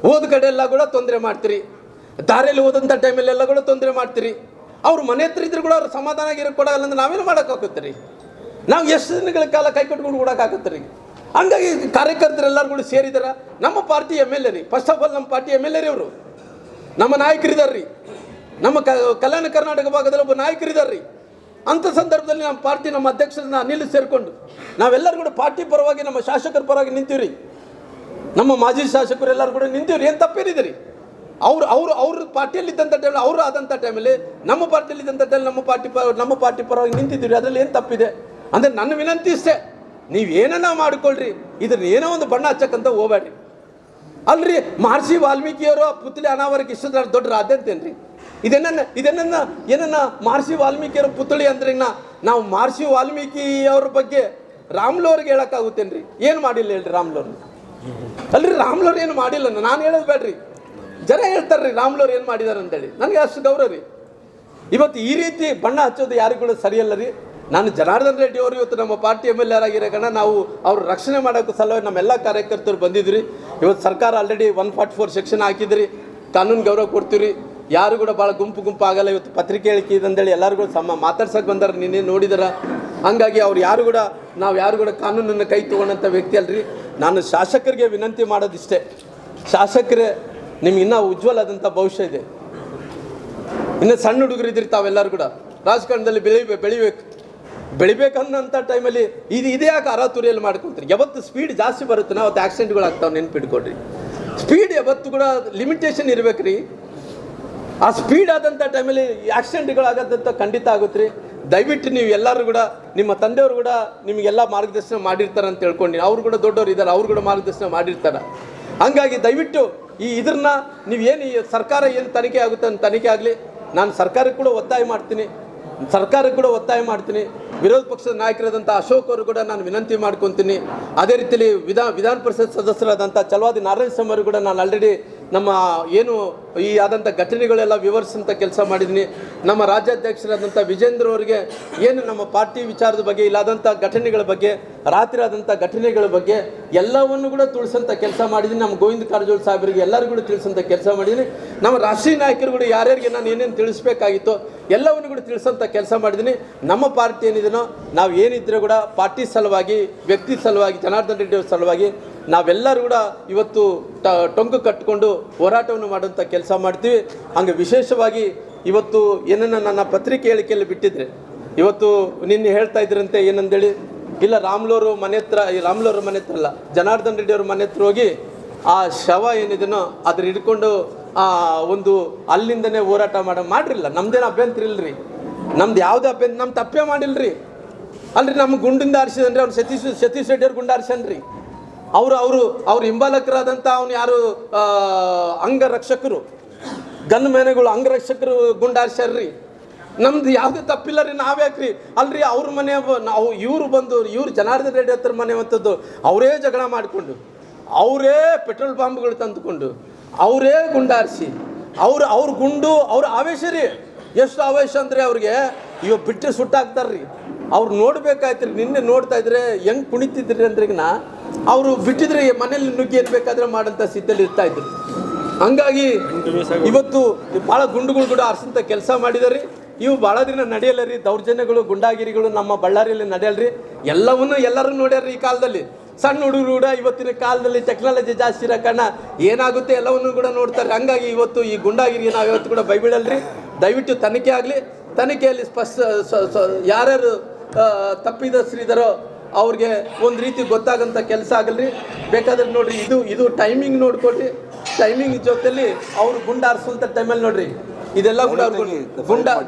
ಹೋದ ಕಡೆ ಎಲ್ಲ ಕೂಡ ತೊಂದರೆ ಮಾಡ್ತೀರಿ. ದಾರಿಯಲ್ಲಿ ಹೋದಂಥ ಟೈಮಲ್ಲೆಲ್ಲ ಕೂಡ ತೊಂದರೆ ಮಾಡ್ತೀರಿ. ಅವ್ರು ಮನೆ ಹತ್ರ ಇದ್ರು ಕೂಡ ಅವ್ರು ಸಮಾಧಾನ ಕೊಡಲ್ಲ ಅಂದ್ರೆ ನಾವೇನು ಮಾಡೋಕ್ಕಾಗುತ್ತೆ ರೀ? ನಾವು ಎಷ್ಟು ದಿನಗಳ ಕಾಲ ಕೈ ಕಟ್ಕೊಂಡು ಕೊಡೋಕ್ಕಾಗುತ್ತೆ ರೀ? ಹಂಗಾಗಿ ಕಾರ್ಯಕರ್ತರೆಲ್ಲರೂ ಕೂಡ ಸೇರಿದಾರ. ನಮ್ಮ ಪಾರ್ಟಿ MLA ರೀ. ಫಸ್ಟ್ ಆಫ್ ಆಲ್ ನಮ್ಮ ಪಾರ್ಟಿ MLA ರೀ. ಅವರು ನಮ್ಮ ನಾಯಕರಿದ್ದಾರೆ ರೀ. ನಮ್ಮ ಕಲ್ಯಾಣ ಕರ್ನಾಟಕ ಭಾಗದಲ್ಲಿ ಒಬ್ಬ ನಾಯಕರಿದ್ದಾರೆ ರೀ. ಅಂಥ ಸಂದರ್ಭದಲ್ಲಿ ನಮ್ಮ ಪಾರ್ಟಿ ನಮ್ಮ ಅಧ್ಯಕ್ಷರನ್ನ ಅನಿಲ್ ಸೇರಿಕೊಂಡು ನಾವೆಲ್ಲರೂ ಕೂಡ ಪಾರ್ಟಿ ಪರವಾಗಿ ನಮ್ಮ ಶಾಸಕರ ಪರವಾಗಿ ನಿಂತೀವಿ ರೀ. ನಮ್ಮ ಮಾಜಿ ಶಾಸಕರು ಎಲ್ಲರೂ ಕೂಡ ನಿಂತೀವಿ ರೀ. ಏನು ತಪ್ಪೇನಿದೆ ರೀ? ಅವ್ರ ಪಾರ್ಟಿಯಲ್ಲಿದ್ದಂಥ ಟೈಮಲ್ಲಿ ಅವರು ಆದಂಥ ಟೈಮಲ್ಲಿ ನಮ್ಮ ಪಾರ್ಟಿಯಲ್ಲಿದ್ದಂಥ ಟೈಮಲ್ಲಿ ನಮ್ಮ ಪಾರ್ಟಿ ಪರವಾಗಿ ನಿಂತಿದ್ದೀವಿ ರೀ. ಅದರಲ್ಲಿ ಏನು ತಪ್ಪಿದೆ ಅಂದರೆ ನನ್ನ ವಿನಂತಿ ಇಷ್ಟೇ, ನೀವು ಏನನ್ನ ಮಾಡಿಕೊಳ್ಳ್ರಿ, ಇದನ್ನ ಏನೋ ಒಂದು ಬಣ್ಣ ಹಚ್ಚಕ್ಕಂತ ಹೋಗ್ಬೇಡ್ರಿ. ಅಲ್ರಿ ಮಹರ್ಷಿ ವಾಲ್ಮೀಕಿಯವರು ಪುತ್ಲಿ ಅನಾವರಕ್ಕೆ ಇಷ್ಟು ದೊಡ್ಡ ರಾದ್ಯಂತೇನ್ರಿ? ಏನನ್ನ ಮಹರ್ಷಿ ವಾಲ್ಮೀಕಿಯವರ ಪುತ್ಳಿ ಅಂದ್ರೆ ನಾವು ಮಹರ್ಷಿ ವಾಲ್ಮೀಕಿಯವ್ರ ಬಗ್ಗೆ ರಾಮ್ಲು ಅವ್ರಿಗೆ ಹೇಳೋಕ್ಕಾಗುತ್ತೇನ್ರಿ? ಏನು ಮಾಡಿಲ್ಲ ಹೇಳ್ರಿ ರಾಮ್ಲವ್ರು? ಅಲ್ರಿ ರಾಮ್ಲವ್ರು ಏನು ಮಾಡಿಲ್ಲ, ನಾನು ಹೇಳೋದು ಬೇಡ್ರಿ. ಜನ ಹೇಳ್ತಾರ್ರಿ ರಾಮ್ಲವ್ರು ಏನು ಮಾಡಿದಾರೆ ಅಂತೇಳಿ. ನನಗೆ ಅಷ್ಟು ಗೌರವ ರೀ. ಇವತ್ತು ಈ ರೀತಿ ಬಣ್ಣ ಹಚ್ಚೋದು ಯಾರಿಗೂ ಕೂಡ ಸರಿಯಲ್ಲ ರೀ. ನಾನು ಜನಾರ್ದನ್ ರೆಡ್ಡಿ ಅವರು ಇವತ್ತು ನಮ್ಮ ಪಾರ್ಟಿ MLA ಆಗಿರೋ ಕಾರಣ ನಾವು ಅವ್ರ ರಕ್ಷಣೆ ಮಾಡೋಕ್ಕೂ ಸಲುವಾಗಿ ನಮ್ಮೆಲ್ಲ ಕಾರ್ಯಕರ್ತರು ಬಂದಿದ್ರಿ. ಇವತ್ತು ಸರ್ಕಾರ ಆಲ್ರೆಡಿ 144 ಸೆಕ್ಷನ್ ಹಾಕಿದ್ರಿ, ಕಾನೂನು ಗೌರವ ಕೊಡ್ತೀವಿ. ಯಾರು ಕೂಡ ಭಾಳ ಗುಂಪು ಆಗಲ್ಲ. ಇವತ್ತು ಪತ್ರಿಕೆ ಹೇಳಿಕೆ ಇದಂದೇಳಿ ಎಲ್ಲರೂ ಕೂಡ ಮಾತಾಡ್ಸಕ್ಕೆ ಬಂದಾರ, ನಿನ್ನೆ ನೋಡಿದಾರ. ಹಂಗಾಗಿ ಅವ್ರು ಯಾರು ಕೂಡ ನಾವು ಯಾರು ಕೂಡ ಕಾನೂನನ್ನು ಕೈ ತೊಗೊಂಡಂಥ ವ್ಯಕ್ತಿ ಅಲ್ರಿ. ನಾನು ಶಾಸಕರಿಗೆ ವಿನಂತಿ ಮಾಡೋದಿಷ್ಟೇ, ಶಾಸಕರೇ ನಿಮ್ಗೆ ಇನ್ನೂ ಉಜ್ವಲವಾದಂಥ ಭವಿಷ್ಯ ಇದೆ. ಇನ್ನು ಸಣ್ಣ ಹುಡುಗರು ಇದ್ರಿ, ತಾವೆಲ್ಲರೂ ಕೂಡ ರಾಜಕಾರಣದಲ್ಲಿ ಬೆಳಿಬೇಕನ್ನೋಂಥ ಟೈಮಲ್ಲಿ ಇದೇ ಯಾಕೆ ಅರಾತುರಿಯಲ್ಲಿ ಮಾಡ್ಕೊತೀರಿ. ಯಾವತ್ತು ಸ್ಪೀಡ್ ಜಾಸ್ತಿ ಬರುತ್ತೆ ನಾವು ಅವತ್ತು ಆಕ್ಸಿಡೆಂಟ್ಗಳು ಆಗ್ತಾವೆ, ನೆನ್ಪಿಟ್ಕೊಡ್ರಿ. ಸ್ಪೀಡ್ ಯಾವತ್ತು ಕೂಡ ಲಿಮಿಟೇಷನ್ ಇರ್ಬೇಕು ರೀ. ಆ ಸ್ಪೀಡ್ ಆದಂಥ ಟೈಮಲ್ಲಿ ಆಕ್ಸಿಡೆಂಟ್ಗಳಾಗದಂಥ ಖಂಡಿತ ಆಗುತ್ತೆ ರೀ. ದಯವಿಟ್ಟು ನೀವು ಎಲ್ಲರೂ ಕೂಡ ನಿಮ್ಮ ತಂದೆಯವರು ಕೂಡ ನಿಮಗೆಲ್ಲ ಮಾರ್ಗದರ್ಶನ ಮಾಡಿರ್ತಾರೆ ಅಂತ ತಿಳ್ಕೊಂಡು, ಅವ್ರು ಕೂಡ ದೊಡ್ಡವರು ಇದ್ದಾರೆ, ಅವ್ರು ಕೂಡ ಮಾರ್ಗದರ್ಶನ ಮಾಡಿರ್ತಾರೆ. ಹಂಗಾಗಿ ದಯವಿಟ್ಟು ಇದನ್ನ ನೀವೇನು ಸರ್ಕಾರ ಏನು ತನಿಖೆ ಆಗುತ್ತೆ ಅಂತ ತನಿಖೆ ಆಗಲಿ. ನಾನು ಸರ್ಕಾರಕ್ಕೆ ಕೂಡ ಒತ್ತಾಯ ಮಾಡ್ತೀನಿ. ವಿರೋಧ ಪಕ್ಷದ ನಾಯಕರಾದಂಥ ಅಶೋಕ್ ಅವರು ಕೂಡ ನಾನು ವಿನಂತಿ ಮಾಡ್ಕೊತೀನಿ. ಅದೇ ರೀತಿಯಲ್ಲಿ ವಿಧಾನ ಪರಿಷತ್ ಸದಸ್ಯರಾದಂಥ ಚಲವಾದಿ ನಾರಾಯಣ ಸ್ವಾಮಿ ಅವರು ಕೂಡ ನಾನು ಆಲ್ರೆಡಿ ನಮ್ಮ ಏನು ಈ ಆದಂಥ ಘಟನೆಗಳೆಲ್ಲ ವಿವರಿಸಂಥ ಕೆಲಸ ಮಾಡಿದ್ದೀನಿ. ನಮ್ಮ ರಾಜ್ಯಾಧ್ಯಕ್ಷರಾದಂಥ ವಿಜೇಂದ್ರ ಅವರಿಗೆ ಏನು ನಮ್ಮ ಪಾರ್ಟಿ ವಿಚಾರದ ಬಗ್ಗೆ ಇಲ್ಲಾದಂಥ ಘಟನೆಗಳ ಬಗ್ಗೆ, ರಾತ್ರಿ ಆದಂಥ ಘಟನೆಗಳ ಬಗ್ಗೆ ಎಲ್ಲವನ್ನು ಕೂಡ ತಿಳಿಸೋಂಥ ಕೆಲಸ ಮಾಡಿದ್ದೀನಿ. ನಮ್ಮ ಗೋವಿಂದ ಕಾರಜೋಳ ಸಾಹೇಬರಿಗೆ ಎಲ್ಲರಿಗೂ ಕೂಡ ತಿಳಿಸೋಂಥ ಕೆಲಸ ಮಾಡಿದ್ದೀನಿ. ನಮ್ಮ ರಾಷ್ಟ್ರೀಯ ನಾಯಕರು ಕೂಡ ಯಾರ್ಯಾರಿಗೆ ನಾನು ಏನೇನು ತಿಳಿಸ್ಬೇಕಾಗಿತ್ತೋ ಎಲ್ಲವನ್ನು ಕೂಡ ತಿಳಿಸೋಂಥ ಕೆಲಸ ಮಾಡಿದ್ದೀನಿ. ನಮ್ಮ ಪಾರ್ಟಿ ಏನಿದೆನೋ ನಾವು ಏನಿದ್ರೆ ಕೂಡ ಪಾರ್ಟಿ ಸಲುವಾಗಿ, ವ್ಯಕ್ತಿ ಸಲುವಾಗಿ, ಜನಾರ್ದನ್ ರೆಡ್ಡಿ ಅವ್ರ ಸಲುವಾಗಿ ನಾವೆಲ್ಲರೂ ಕೂಡ ಇವತ್ತು ಟೊಂಕು ಕಟ್ಟಿಕೊಂಡು ಹೋರಾಟವನ್ನು ಮಾಡುವಂಥ ಕೆಲಸ ಮಾಡ್ತೀವಿ. ಹಂಗೆ ವಿಶೇಷವಾಗಿ ಇವತ್ತು ಏನನ್ನು ನನ್ನ ಪತ್ರಿಕೆ ಹೇಳಿಕೆಯಲ್ಲಿ ಬಿಟ್ಟಿದ್ರೆ, ಇವತ್ತು ನಿನ್ನೆ ಹೇಳ್ತಾ ಇದ್ರಂತೆ ಏನಂದೇಳಿ, ಇಲ್ಲ ರಾಮ್ಲೋರು ಮನೆ ಹತ್ರ ಅಲ್ಲ, ಜನಾರ್ದನ್ ರೆಡ್ಡಿ ಅವ್ರ ಮನೆ ಹತ್ರ ಹೋಗಿ ಆ ಶವ ಏನಿದೆನೋ ಅದ್ರ ಹಿಡ್ಕೊಂಡು ಒಂದು ಅಲ್ಲಿಂದನೇ ಹೋರಾಟ ಮಾಡ್ರಿಲ್ಲ. ನಮ್ದೇನು ಅಭ್ಯಂತರ ಇಲ್ಲರಿ, ನಮ್ದು ಯಾವುದೇ ಅಭ್ಯಂತರ, ನಮ್ಮ ತಪ್ಪೇ ಮಾಡಿಲ್ರಿ. ಅಲ್ರಿ ನಮ್ಮ ಗುಂಡಿಂದ ಆರಿಸಿದನ್ರಿ, ಅವ್ನು ಸತೀಶ್ ರೆಡ್ಡಿ ಅವ್ರು ಗುಂಡು ಆರಿಸನ್ರಿ. ಅವ್ರು ಹಿಂಬಾಲಕರಾದಂಥ ಅವ್ನು ಯಾರು ಅಂಗರಕ್ಷಕರು, ಗನ್ ಮೇನೆಗಳು ಅಂಗರಕ್ಷಕರು ಗುಂಡಾರಿಸ್ಯಾರ್ರಿ. ನಮ್ದು ಯಾವುದೇ ತಪ್ಪಿಲ್ಲ ರೀ, ನಾವ್ಯಾಕ್ರಿ. ಅಲ್ರಿ ಅವ್ರ ಮನೆ ಇವ್ರು ಜನಾರ್ದನ್ ರೆಡ್ಡಿ ಹತ್ರ ಮನೆ ಅಂತದ್ದು ಅವರೇ ಜಗಳ ಮಾಡಿಕೊಂಡು, ಅವರೇ ಪೆಟ್ರೋಲ್ ಬಾಂಬ್ಗಳು ತಂದುಕೊಂಡು, ಅವರೇ ಗುಂಡಾರಿಸಿ, ಅವ್ರ ಗುಂಡು ಅವ್ರ ಆವೇಶ ರೀ. ಎಷ್ಟು ಆವೇಶ ಅಂದರೆ ಅವ್ರಿಗೆ ಇವಾಗ ಬಿಟ್ಟು ಸುಟ್ಟಾಕ್ತಾರ್ರಿ. ಅವ್ರು ನೋಡ್ಬೇಕಾಯ್ತು ರೀ. ನಿನ್ನೆ ನೋಡ್ತಾ ಇದ್ರೆ ಹೆಂಗೆ ಕುಣಿತಿದ್ರಿ ಅಂದ್ರೆ ಅವರು ಬಿಟ್ಟಿದ್ರೆ ಮನೇಲಿ ನುಗ್ಗಿ ಏನು ಬೇಕಾದ್ರೆ ಮಾಡೋಂಥ ಸ್ಥಿತಿಯಲ್ಲಿ ಇರ್ತಾ ಇದ್ರು. ಹಂಗಾಗಿ ಇವತ್ತು ಭಾಳ ಗುಂಡುಗಳು ಕೂಡ ಆರಿಸಂಥ ಕೆಲಸ ಮಾಡಿದಾರೆ. ಇವು ಭಾಳ ದಿನ ನಡೆಯಲ್ಲ ರೀ. ದೌರ್ಜನ್ಯಗಳು, ಗುಂಡಾಗಿರಿಗಳು ನಮ್ಮ ಬಳ್ಳಾರಿಯಲ್ಲಿ ನಡೆಯಲ್ರಿ. ಎಲ್ಲರೂ ನೋಡ್ಯಾರ್ರಿ ಈ ಕಾಲದಲ್ಲಿ. ಸಣ್ಣ ಹುಡುಗರು ಕೂಡ ಇವತ್ತಿನ ಕಾಲದಲ್ಲಿ ಟೆಕ್ನಾಲಜಿ ಜಾಸ್ತಿ ಇರೋ ಕಾರಣ ಏನಾಗುತ್ತೆ ಎಲ್ಲವನ್ನೂ ಕೂಡ ನೋಡ್ತಾರೆ. ಹಂಗಾಗಿ ಇವತ್ತು ಈ ಗುಂಡಾಗಿರಿಗೆ ನಾವು ಇವತ್ತು ಕೂಡ ಬೈಬಿಡಲ್ರಿ. ದಯವಿಟ್ಟು ತನಿಖೆ ಆಗಲಿ. ತನಿಖೆಯಲ್ಲಿ ಯಾರ್ಯಾರು ತಪ್ಪಿದಸ್ರಿದಾರೋ ಅವ್ರಿಗೆ ಒಂದು ರೀತಿ ಗೊತ್ತಾಗಂಥ ಕೆಲಸ ಆಗಲ್ರಿ. ಬೇಕಾದ್ರೆ ನೋಡ್ರಿ, ಇದು ಟೈಮಿಂಗ್ ನೋಡ್ಕೊಡ್ರಿ. ಟೈಮಿಂಗ್ ಜೊತೆಲಿ ಅವ್ರು ಗುಂಡಾರಿಸುವಂಥ ಟೈಮಲ್ಲಿ ನೋಡ್ರಿ, ಇದೆಲ್ಲ ಕೂಡ ಅವ್ರು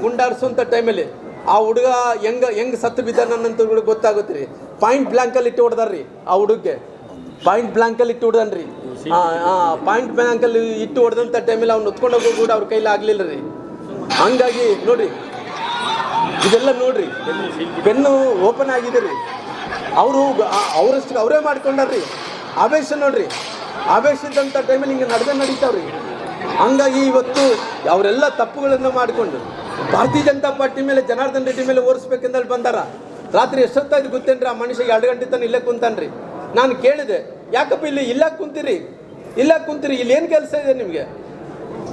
ಗುಂಡಾರಿಸುವಂಥ ಟೈಮಲ್ಲಿ ಆ ಹುಡುಗ ಹೆಂಗೆ ಸತ್ತು ಬಿದ್ದಾನಂತ ಕೂಡ ಗೊತ್ತಾಗುತ್ತೆ ರೀ. ಪಾಯಿಂಟ್ ಬ್ಲ್ಯಾಂಕಲ್ಲಿ ಇಟ್ಟು ಹೊಡೆದಾರ್ರಿ ಆ ಹುಡುಗಗೆ. ಪಾಯಿಂಟ್ ಬ್ಲ್ಯಾಂಕಲ್ಲಿ ಇಟ್ಟು ಹೊಡೆದನ್ರಿ. ಪಾಯಿಂಟ್ ಬ್ಲ್ಯಾಂಕಲ್ಲಿ ಇಟ್ಟು ಹೊಡೆದಂಥ ಟೈಮಲ್ಲಿ ಅವ್ನು ಹೊತ್ಕೊಂಡೋಗೋ ಕೂಡ ಅವ್ರ ಕೈಲಿ ಆಗಲಿಲ್ಲ ರೀ. ಹಂಗಾಗಿ ನೋಡ್ರಿ, ಇದೆಲ್ಲ ನೋಡ್ರಿ, ಬೆನ್ನು ಓಪನ್ ಆಗಿದೆ ರೀ. ಅವರಷ್ಟು ಅವರೇ ಮಾಡ್ಕೊಂಡಾರ್ರಿ. ಆವೇಶ ನೋಡ್ರಿ, ಆವೇಶ ಇದ್ದಂಥ ಟೈಮಲ್ಲಿ ಹಿಂಗೆ ನಡೀತಾವ್ರಿ. ಹಂಗಾಗಿ ಇವತ್ತು ಅವರೆಲ್ಲ ತಪ್ಪುಗಳನ್ನು ಮಾಡಿಕೊಂಡು ಭಾರತೀಯ ಜನತಾ ಪಾರ್ಟಿ ಮೇಲೆ, ಜನಾರ್ದನ್ ರೆಡ್ಡಿ ಮೇಲೆ ಓಡಿಸ್ಬೇಕಂದೇಳಿ ಬಂದಾರ. ರಾತ್ರಿ ಎಷ್ಟೊತ್ತಾಯ್ತು ಗೊತ್ತೇನ್ರಿ, ಆ ಮನುಷ್ಯ 2 ಗಂಟೆ ತನಕ ಇಲ್ಲೇ ಕುಂತಾನ್ರಿ. ನಾನು ಕೇಳಿದೆ, ಯಾಕಪ್ಪ ಇಲ್ಲೇ ಕುಂತೀರಿ, ಇಲ್ಲಿ ಏನು ಕೆಲಸ ಇದೆ ನಿಮಗೆ?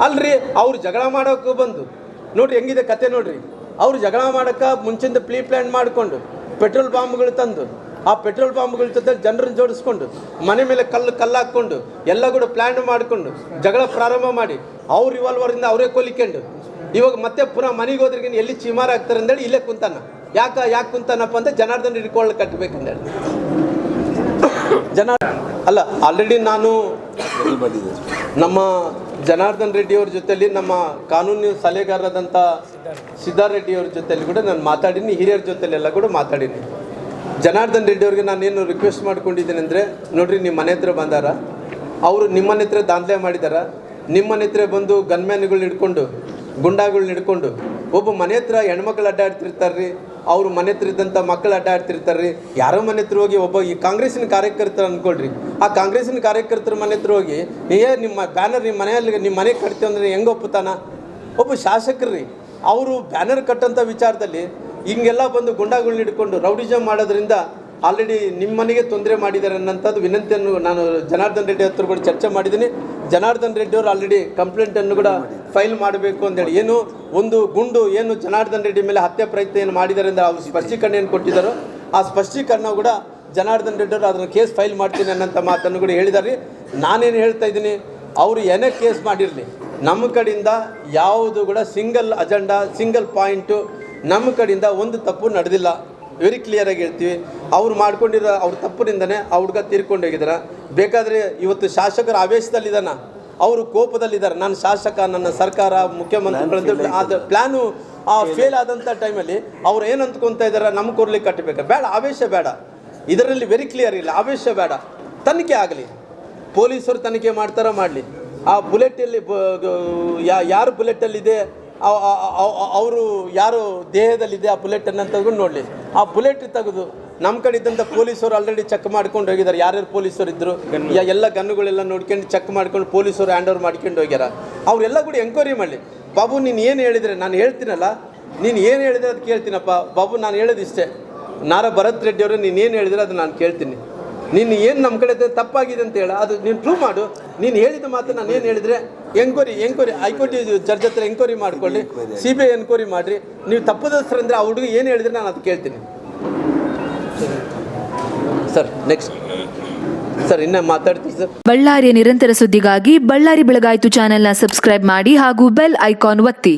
ಅಲ್ರಿ, ಅವ್ರು ಜಗಳ ಮಾಡೋಕೆ ಬಂದು ನೋಡ್ರಿ ಹೆಂಗಿದೆ ಕತೆ ನೋಡ್ರಿ. ಅವ್ರು ಜಗಳ ಮಾಡೋಕ್ಕೆ ಮುಂಚಿಂದ ಪ್ಲಾನ್ ಮಾಡಿಕೊಂಡು ಪೆಟ್ರೋಲ್ ಬಾಂಬ್ಗಳು ತಂದು, ಆ ಪೆಟ್ರೋಲ್ ಬಾಂಬ್ಗಳ ಜೊತೆ ಜನರನ್ನು ಜೋಡಿಸ್ಕೊಂಡು, ಮನೆ ಮೇಲೆ ಕಲ್ಲು ಹಾಕ್ಕೊಂಡು ಎಲ್ಲ ಕೂಡ ಪ್ಲ್ಯಾನ್ ಮಾಡಿಕೊಂಡು ಜಗಳ ಪ್ರಾರಂಭ ಮಾಡಿ, ಅವ್ರ ರಿವಾಲ್ವರಿಂದ ಅವರೇ ಕೊಲಿಕೊಂಡು ಇವಾಗ ಮತ್ತೆ ಪುನಃ ಮನೆಗೆ ಹೋದ್ರಿಗಿನ ಎಲ್ಲಿ ಚಿಮಾರ ಆಗ್ತಾರೆ ಅಂದೇಳಿ ಇಲ್ಲೇ ಕುಂತಾನ. ಯಾಕೆ ಕುಂತಾನಪ್ಪ ಅಂತ ಜನಾರ್ದನ್ ಹಿಡ್ಕೊಳ್ಳ ಕಟ್ಟಬೇಕಂದೇಳಿ ಅಲ್ಲ. ಆಲ್ರೆಡಿ ನಾನು ನಮ್ಮ ಜನಾರ್ದನ್ ರೆಡ್ಡಿ ಅವ್ರ ಜೊತೆಲಿ, ನಮ್ಮ ಕಾನೂನು ಸಲಹೆಗಾರರಾದಂಥ ಸಿದ್ದಾರೆಡ್ಡಿ ಅವ್ರ ಜೊತೆಲಿ ಕೂಡ ನಾನು ಮಾತಾಡೀನಿ. ಹಿರಿಯರ ಜೊತೆಲೆಲ್ಲ ಕೂಡ ಮಾತಾಡೀನಿ. ಜನಾರ್ದನ್ ರೆಡ್ಡಿ ಅವ್ರಿಗೆ ನಾನೇನು ರಿಕ್ವೆಸ್ಟ್ ಮಾಡ್ಕೊಂಡಿದ್ದೀನಿ ಅಂದರೆ, ನೋಡಿರಿ, ನಿಮ್ಮ ಮನೆ ಹತ್ರ ಬಂದಾರ, ಅವರು ನಿಮ್ಮ ಮನೆ ಹತ್ರ ದಾಂಧಲೆ ಮಾಡಿದಾರ. ನಿಮ್ಮ ಮನೆ ಹತ್ರ ಬಂದು ಗನ್ಮ್ಯಾನ್ಗಳನ್ನ ಹಿಡ್ಕೊಂಡು, ಗುಂಡಾಗಳನ್ನ ಹಿಡ್ಕೊಂಡು, ಒಬ್ಬ ಮನೆ ಹತ್ರ ಹೆಣ್ಮಕ್ಳು ಅಡ್ಡಾಡ್ತಿರ್ತಾರೆ ರೀ. ಅವ್ರ ಮನೆ ಹತ್ರ ಇದ್ದಂಥ ಮಕ್ಕಳು ಅಡ್ಡಾಡ್ತಿರ್ತಾರೆ ರೀ. ಯಾರೋ ಮನೆ ಹತ್ರ ಹೋಗಿ ಒಬ್ಬ ಈ ಕಾಂಗ್ರೆಸ್ಸಿನ ಕಾರ್ಯಕರ್ತರು ಅಂದ್ಕೊಳ್ರಿ, ಆ ಕಾಂಗ್ರೆಸ್ಸಿನ ಕಾರ್ಯಕರ್ತರ ಮನೆ ಹತ್ರ ಹೋಗಿ ನಿಮ್ಮ ಬ್ಯಾನರ್ ನಿಮ್ಮ ಮನೆಯಲ್ಲಿ ನಿಮ್ಮ ಮನೆಗೆ ಕಟ್ತೀವಿ ಅಂದರೆ ಹೆಂಗೆ ಒಪ್ಪುತ್ತಾನ? ಒಬ್ಬ ಶಾಸಕರು ರೀ, ಅವರು ಬ್ಯಾನರ್ ಕಟ್ಟಂಥ ವಿಚಾರದಲ್ಲಿ ಹಿಂಗೆಲ್ಲ ಬಂದು ಗುಂಡಾಗಳನ್ನ ಹಿಡ್ಕೊಂಡು ರೌಡಿಸಮ್ ಮಾಡೋದ್ರಿಂದ ಆಲ್ರೆಡಿ ನಿಮ್ಮ ಮನೆಗೆ ತೊಂದರೆ ಮಾಡಿದ್ದಾರೆ ಅನ್ನೋಂಥದ್ದು ವಿನಂತಿಯನ್ನು ನಾನು ಜನಾರ್ದನ್ ರೆಡ್ಡಿ ಹತ್ರ ಕೂಡ ಚರ್ಚೆ ಮಾಡಿದ್ದೀನಿ. ಜನಾರ್ದನ್ ರೆಡ್ಡಿ ಅವರು ಆಲ್ರೆಡಿ ಕಂಪ್ಲೇಂಟನ್ನು ಕೂಡ ಫೈಲ್ ಮಾಡಬೇಕು ಅಂತೇಳಿ, ಏನು ಒಂದು ಗುಂಡು ಏನು ಜನಾರ್ದನ್ ರೆಡ್ಡಿ ಮೇಲೆ ಹತ್ಯೆ ಪ್ರಯತ್ನ ಏನು ಮಾಡಿದ್ದಾರೆ ಅಂದರೆ ಅವ್ರು ಸ್ಪಷ್ಟೀಕರಣ ಏನು ಕೊಟ್ಟಿದ್ದಾರೋ ಆ ಸ್ಪಷ್ಟೀಕರಣ ಕೂಡ ಜನಾರ್ದನ್ ರೆಡ್ಡಿ ಅವರು ಅದನ್ನು ಕೇಸ್ ಫೈಲ್ ಮಾಡ್ತೀನಿ ಅನ್ನೋಂಥ ಮಾತನ್ನು ಕೂಡ ಹೇಳಿದ್ದಾರೆ. ನಾನೇನು ಹೇಳ್ತಾ ಇದ್ದೀನಿ, ಅವರು ಏನೇ ಕೇಸ್ ಮಾಡಿರಲಿ, ನಮ್ಮ ಕಡೆಯಿಂದ ಯಾವುದು ಕೂಡ ಸಿಂಗಲ್ ಅಜೆಂಡಾ ಸಿಂಗಲ್ ಪಾಯಿಂಟು ನಮ್ಮ ಕಡೆಯಿಂದ ಒಂದು ತಪ್ಪು ನಡೆದಿಲ್ಲ. ವೆರಿ ಕ್ಲಿಯರಾಗಿ ಹೇಳ್ತೀವಿ. ಅವ್ರು ಮಾಡ್ಕೊಂಡಿರೋ ಅವ್ರ ತಪ್ಪಿನಿಂದನೇ ಆ ಹುಡುಗ ತೀರ್ಕೊಂಡು ಹೋಗಿದ್ದಾರೆ. ಬೇಕಾದರೆ ಇವತ್ತು ಶಾಸಕರ ಆವೇಶದಲ್ಲಿದ್ದಾನ, ಅವರು ಕೋಪದಲ್ಲಿದ್ದಾರೆ. ನಾನು ಶಾಸಕ, ನನ್ನ ಸರ್ಕಾರ, ಮುಖ್ಯಮಂತ್ರಿಗಳು ಅದು ಪ್ಲ್ಯಾನು ಫೇಲ್ ಆದಂಥ ಟೈಮಲ್ಲಿ ಅವ್ರು ಏನು ಅಂದ್ಕೊತಾ ಇದ್ದಾರೆ, ನಮ್ಮ ಕೊರ್ಲಿಕ್ಕೆ ಕಟ್ಟಬೇಕು. ಬೇಡ, ಆವೇಶ ಬೇಡ. ಇದರಲ್ಲಿ ವೆರಿ ಕ್ಲಿಯರ್ ಇಲ್ಲ, ಆವೇಶ ಬೇಡ. ತನಿಖೆ ಆಗಲಿ, ಪೊಲೀಸರು ತನಿಖೆ ಮಾಡ್ತಾರ ಮಾಡಲಿ. ಆ ಬುಲೆಟಲ್ಲಿ ಯಾರು ಬುಲೆಟಲ್ಲಿದೆ, ಅವರು ಯಾರು ದೇಹದಲ್ಲಿದೆ ಆ ಬುಲೆಟನ್ನು ತೆಗೆದು ನೋಡಲಿ. ಆ ಬುಲೆಟ್ ತೆಗೆದು ನಮ್ಮ ಕಡೆ ಇದ್ದಂಥ ಪೊಲೀಸರು ಆಲ್ರೆಡಿ ಚೆಕ್ ಮಾಡ್ಕೊಂಡು ಹೋಗಿದ್ದಾರೆ. ಯಾರ್ಯಾರು ಪೊಲೀಸರು ಇದ್ದರು ಎಲ್ಲ ಗನ್ನುಗಳೆಲ್ಲ ನೋಡ್ಕೊಂಡು ಚೆಕ್ ಮಾಡ್ಕೊಂಡು ಪೊಲೀಸರು ಹ್ಯಾಂಡ್ ಓವರ್ ಮಾಡ್ಕೊಂಡು ಹೋಗ್ಯಾರ. ಅವರೆಲ್ಲ ಕೂಡ ಎಂಕ್ವೈರಿ ಮಾಡಲಿ. ಬಾಬು ನೀನು ಏನು ಹೇಳಿದರೆ, ನಾನು ಹೇಳ್ತೀನಲ್ಲ, ನೀನು ಏನು ಹೇಳಿದರೆ ಅದು ಕೇಳ್ತೀನಪ್ಪ. ಬಾಬು ನಾನು ಹೇಳೋದಿಷ್ಟೇ, ನಾರಾ ಭರತ್ ರೆಡ್ಡಿ ಅವರು ನೀನು ಏನು ಹೇಳಿದರೆ ಅದು ನಾನು ಕೇಳ್ತೀನಿ. ನೀನು ಏನು ನಮ್ಮ ಕಡೆ ತಪ್ಪಾಗಿದೆ ಅಂತ ಹೇಳ, ಅದು ನೀನು ಪ್ರೂವ್ ಮಾಡು. ನೀನು ಹೇಳಿದ ಮಾತು ನಾನು ಏನು ಹೇಳಿದರೆ ಎಂಕ್ವೈರಿ ಹೈಕೋರ್ಟ್ ಜಡ್ಜ್ ಹತ್ರ ಎಂಕ್ವೈರಿ ಮಾಡ್ಕೊಳ್ಳಿ, CBI ಎನ್ಕ್ವೈರಿ ಮಾಡಿರಿ. ನೀವು ತಪ್ಪದಸ್ತ್ರಂದರೆ ಆ ಹುಡುಗ ಏನು ಹೇಳಿದರೆ ನಾನು ಅದು ಕೇಳ್ತೀನಿ. ಸರ್ ನೆಕ್ಸ್ಟ್ ಸರ್ ಇನ್ನೂ ಮಾತಾಡ್ತೀವಿ ಸರ್. ಬಳ್ಳಾರಿಯ ನಿರಂತರ ಸುದ್ದಿಗಾಗಿ ಬಳ್ಳಾರಿ ಬೆಳಗಾಯಿತು ಚಾನೆಲ್ನ ಸಬ್ಸ್ಕ್ರೈಬ್ ಮಾಡಿ ಹಾಗೂ ಬೆಲ್ ಐಕಾನ್ ಒತ್ತಿ.